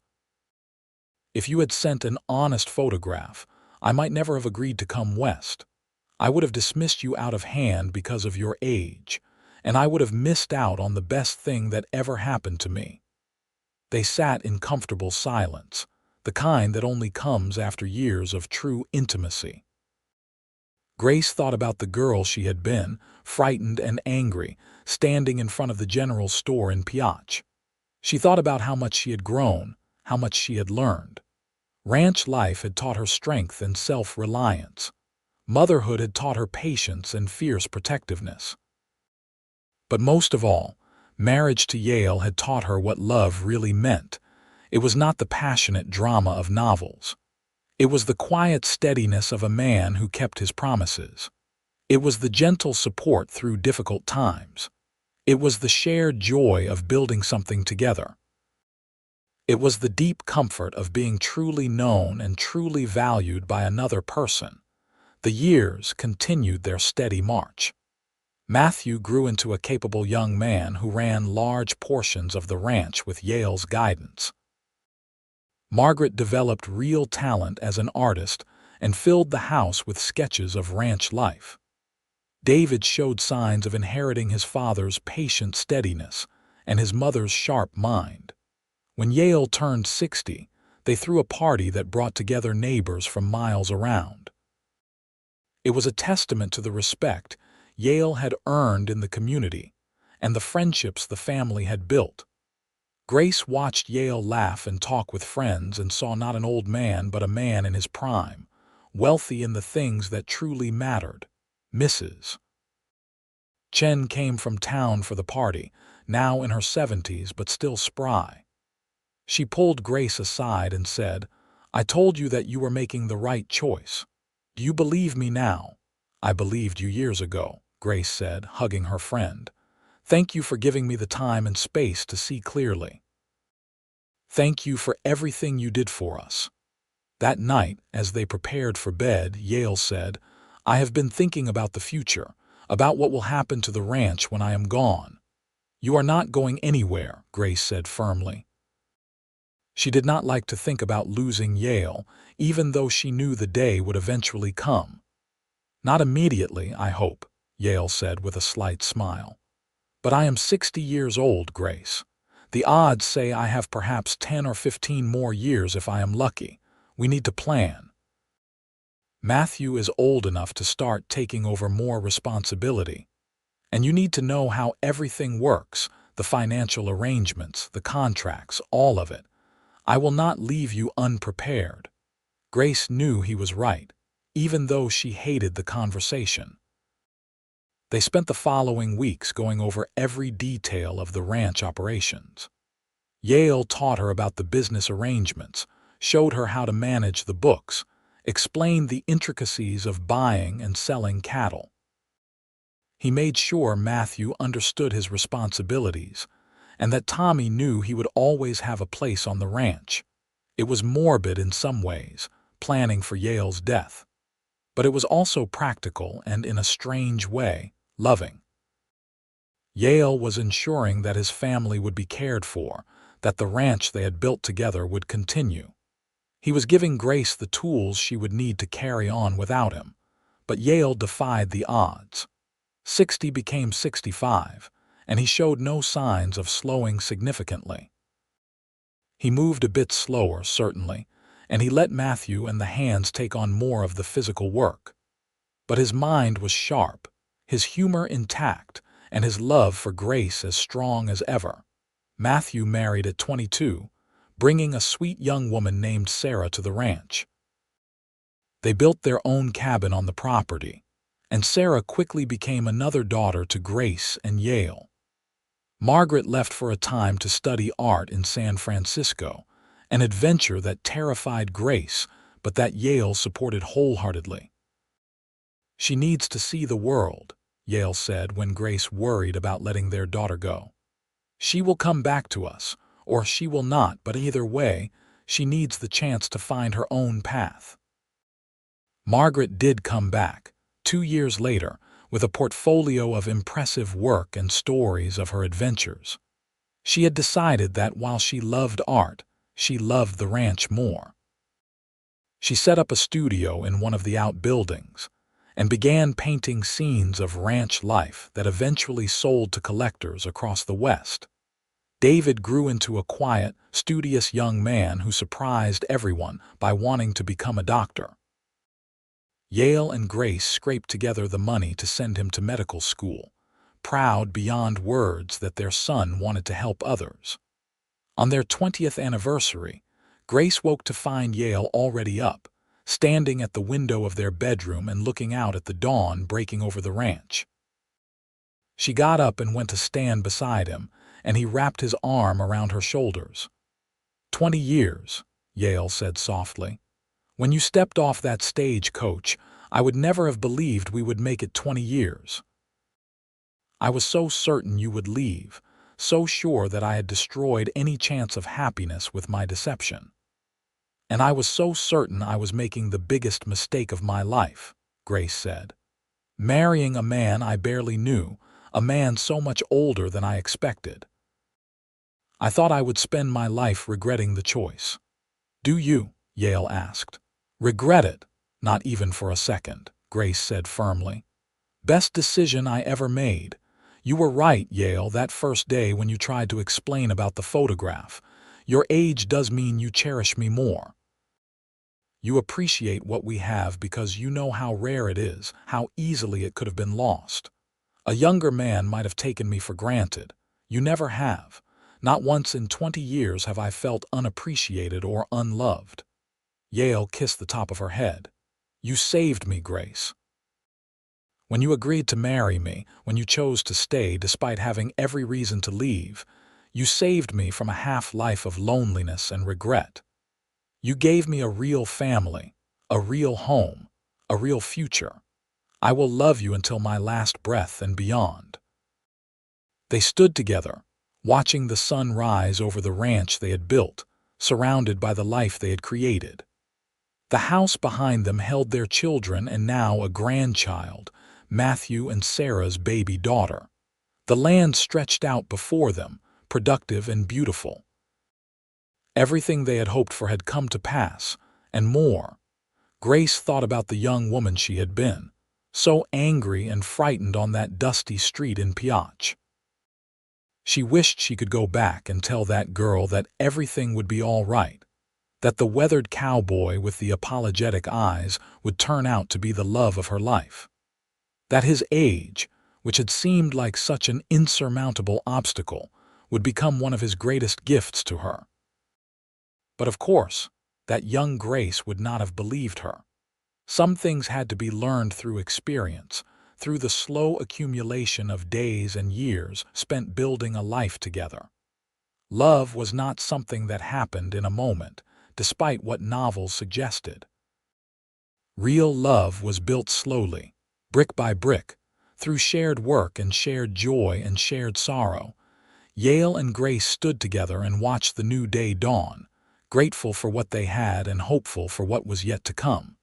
Speaker 1: If you had sent an honest photograph, I might never have agreed to come west. I would have dismissed you out of hand because of your age, and I would have missed out on the best thing that ever happened to me." They sat in comfortable silence, the kind that only comes after years of true intimacy. Grace thought about the girl she had been, frightened and angry, standing in front of the general store in Pioche. She thought about how much she had grown, how much she had learned. Ranch life had taught her strength and self-reliance. Motherhood had taught her patience and fierce protectiveness. But most of all, marriage to Yale had taught her what love really meant. It was not the passionate drama of novels. It was the quiet steadiness of a man who kept his promises. It was the gentle support through difficult times. It was the shared joy of building something together. It was the deep comfort of being truly known and truly valued by another person. The years continued their steady march. Matthew grew into a capable young man who ran large portions of the ranch with Yale's guidance. Margaret developed real talent as an artist and filled the house with sketches of ranch life. David showed signs of inheriting his father's patient steadiness and his mother's sharp mind. When Yale turned 60, they threw a party that brought together neighbors from miles around. It was a testament to the respect Yale had earned in the community and the friendships the family had built. Grace watched Yale laugh and talk with friends and saw not an old man but a man in his prime, wealthy in the things that truly mattered. Mrs. Chen came from town for the party, now in her 70s but still spry. She pulled Grace aside and said, "I told you that you were making the right choice. Do you believe me now?" "I believed you years ago," Grace said, hugging her friend. "Thank you for giving me the time and space to see clearly. Thank you for everything you did for us." That night, as they prepared for bed, Yale said, "I have been thinking about the future, about what will happen to the ranch when I am gone." "You are not going anywhere," Grace said firmly. She did not like to think about losing Yale, even though she knew the day would eventually come. "Not immediately, I hope," Yale said with a slight smile. "But I am 60 years old, Grace. The odds say I have perhaps 10 or 15 more years if I am lucky. We need to plan." Matthew is old enough to start taking over more responsibility. And you need to know how everything works, the financial arrangements, the contracts, all of it. I will not leave you unprepared. Grace knew he was right, even though she hated the conversation. They spent the following weeks going over every detail of the ranch operations. Yale taught her about the business arrangements, showed her how to manage the books, explained the intricacies of buying and selling cattle. He made sure Matthew understood his responsibilities, and that Tommy knew he would always have a place on the ranch. It was morbid in some ways, planning for Yale's death. But it was also practical and, in a strange way, loving. Yale was ensuring that his family would be cared for, that the ranch they had built together would continue. He was giving Grace the tools she would need to carry on without him, but Yale defied the odds. 60 became 65, and he showed no signs of slowing significantly. He moved a bit slower, certainly, and he let Matthew and the hands take on more of the physical work. But his mind was sharp, his humor intact, and his love for Grace as strong as ever. Matthew married at 22, bringing a sweet young woman named Sarah to the ranch. They built their own cabin on the property, and Sarah quickly became another daughter to Grace and Yale. Margaret left for a time to study art in San Francisco, an adventure that terrified Grace, but that Yale supported wholeheartedly. "She needs to see the world," Yale said when Grace worried about letting their daughter go. "She will come back to us, or she will not, but either way, she needs the chance to find her own path." Margaret did come back, 2 years later, with a portfolio of impressive work and stories of her adventures. She had decided that while she loved art, she loved the ranch more. She set up a studio in one of the outbuildings and began painting scenes of ranch life that eventually sold to collectors across the West. David grew into a quiet, studious young man who surprised everyone by wanting to become a doctor. Yale and Grace scraped together the money to send him to medical school, proud beyond words that their son wanted to help others. On their 20th anniversary, Grace woke to find Yale already up, standing at the window of their bedroom and looking out at the dawn breaking over the ranch. She got up and went to stand beside him, and he wrapped his arm around her shoulders. 20 years, Yale said softly. When you stepped off that stage, Coach, I would never have believed we would make it 20 years. I was so certain you would leave, so sure that I had destroyed any chance of happiness with my deception. And I was so certain I was making the biggest mistake of my life, Grace said. Marrying a man I barely knew, a man so much older than I expected. I thought I would spend my life regretting the choice. Do you? Yale asked. Regret it? Not even for a second, Grace said firmly. Best decision I ever made. You were right, Yale, that first day when you tried to explain about the photograph. Your age does mean you cherish me more. You appreciate what we have because you know how rare it is, how easily it could have been lost. A younger man might have taken me for granted. You never have. Not once in 20 years have I felt unappreciated or unloved. Yale kissed the top of her head. You saved me, Grace. When you agreed to marry me, when you chose to stay despite having every reason to leave, you saved me from a half-life of loneliness and regret. You gave me a real family, a real home, a real future. I will love you until my last breath and beyond. They stood together, watching the sun rise over the ranch they had built, surrounded by the life they had created. The house behind them held their children and now a grandchild, Matthew and Sarah's baby daughter. The land stretched out before them, productive and beautiful. Everything they had hoped for had come to pass, and more. Grace thought about the young woman she had been, so angry and frightened on that dusty street in Pioche. She wished she could go back and tell that girl that everything would be all right, that the weathered cowboy with the apologetic eyes would turn out to be the love of her life, that his age, which had seemed like such an insurmountable obstacle, would become one of his greatest gifts to her. But of course, that young Grace would not have believed her. Some things had to be learned through experience, through the slow accumulation of days and years spent building a life together. Love was not something that happened in a moment, despite what novels suggested. Real love was built slowly, brick by brick, through shared work and shared joy and shared sorrow. Yale and Grace stood together and watched the new day dawn, grateful for what they had and hopeful for what was yet to come.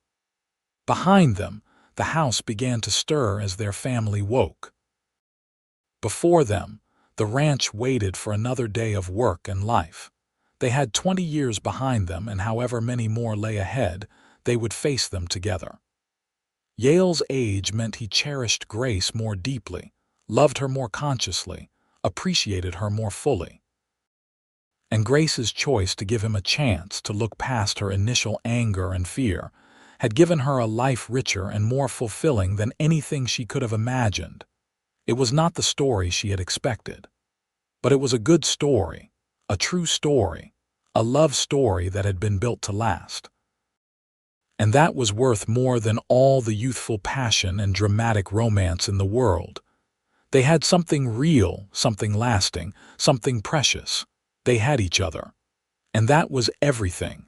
Speaker 1: Behind them, the house began to stir as their family woke. Before them, the ranch waited for another day of work and life. They had 20 years behind them, and however many more lay ahead, they would face them together. Yale's age meant he cherished Grace more deeply, loved her more consciously, appreciated her more fully. And Grace's choice to give him a chance to look past her initial anger and fear had given her a life richer and more fulfilling than anything she could have imagined. It was not the story she had expected, but it was a good story, a true story, a love story that had been built to last. And that was worth more than all the youthful passion and dramatic romance in the world. They had something real, something lasting, something precious. They had each other. And that was everything.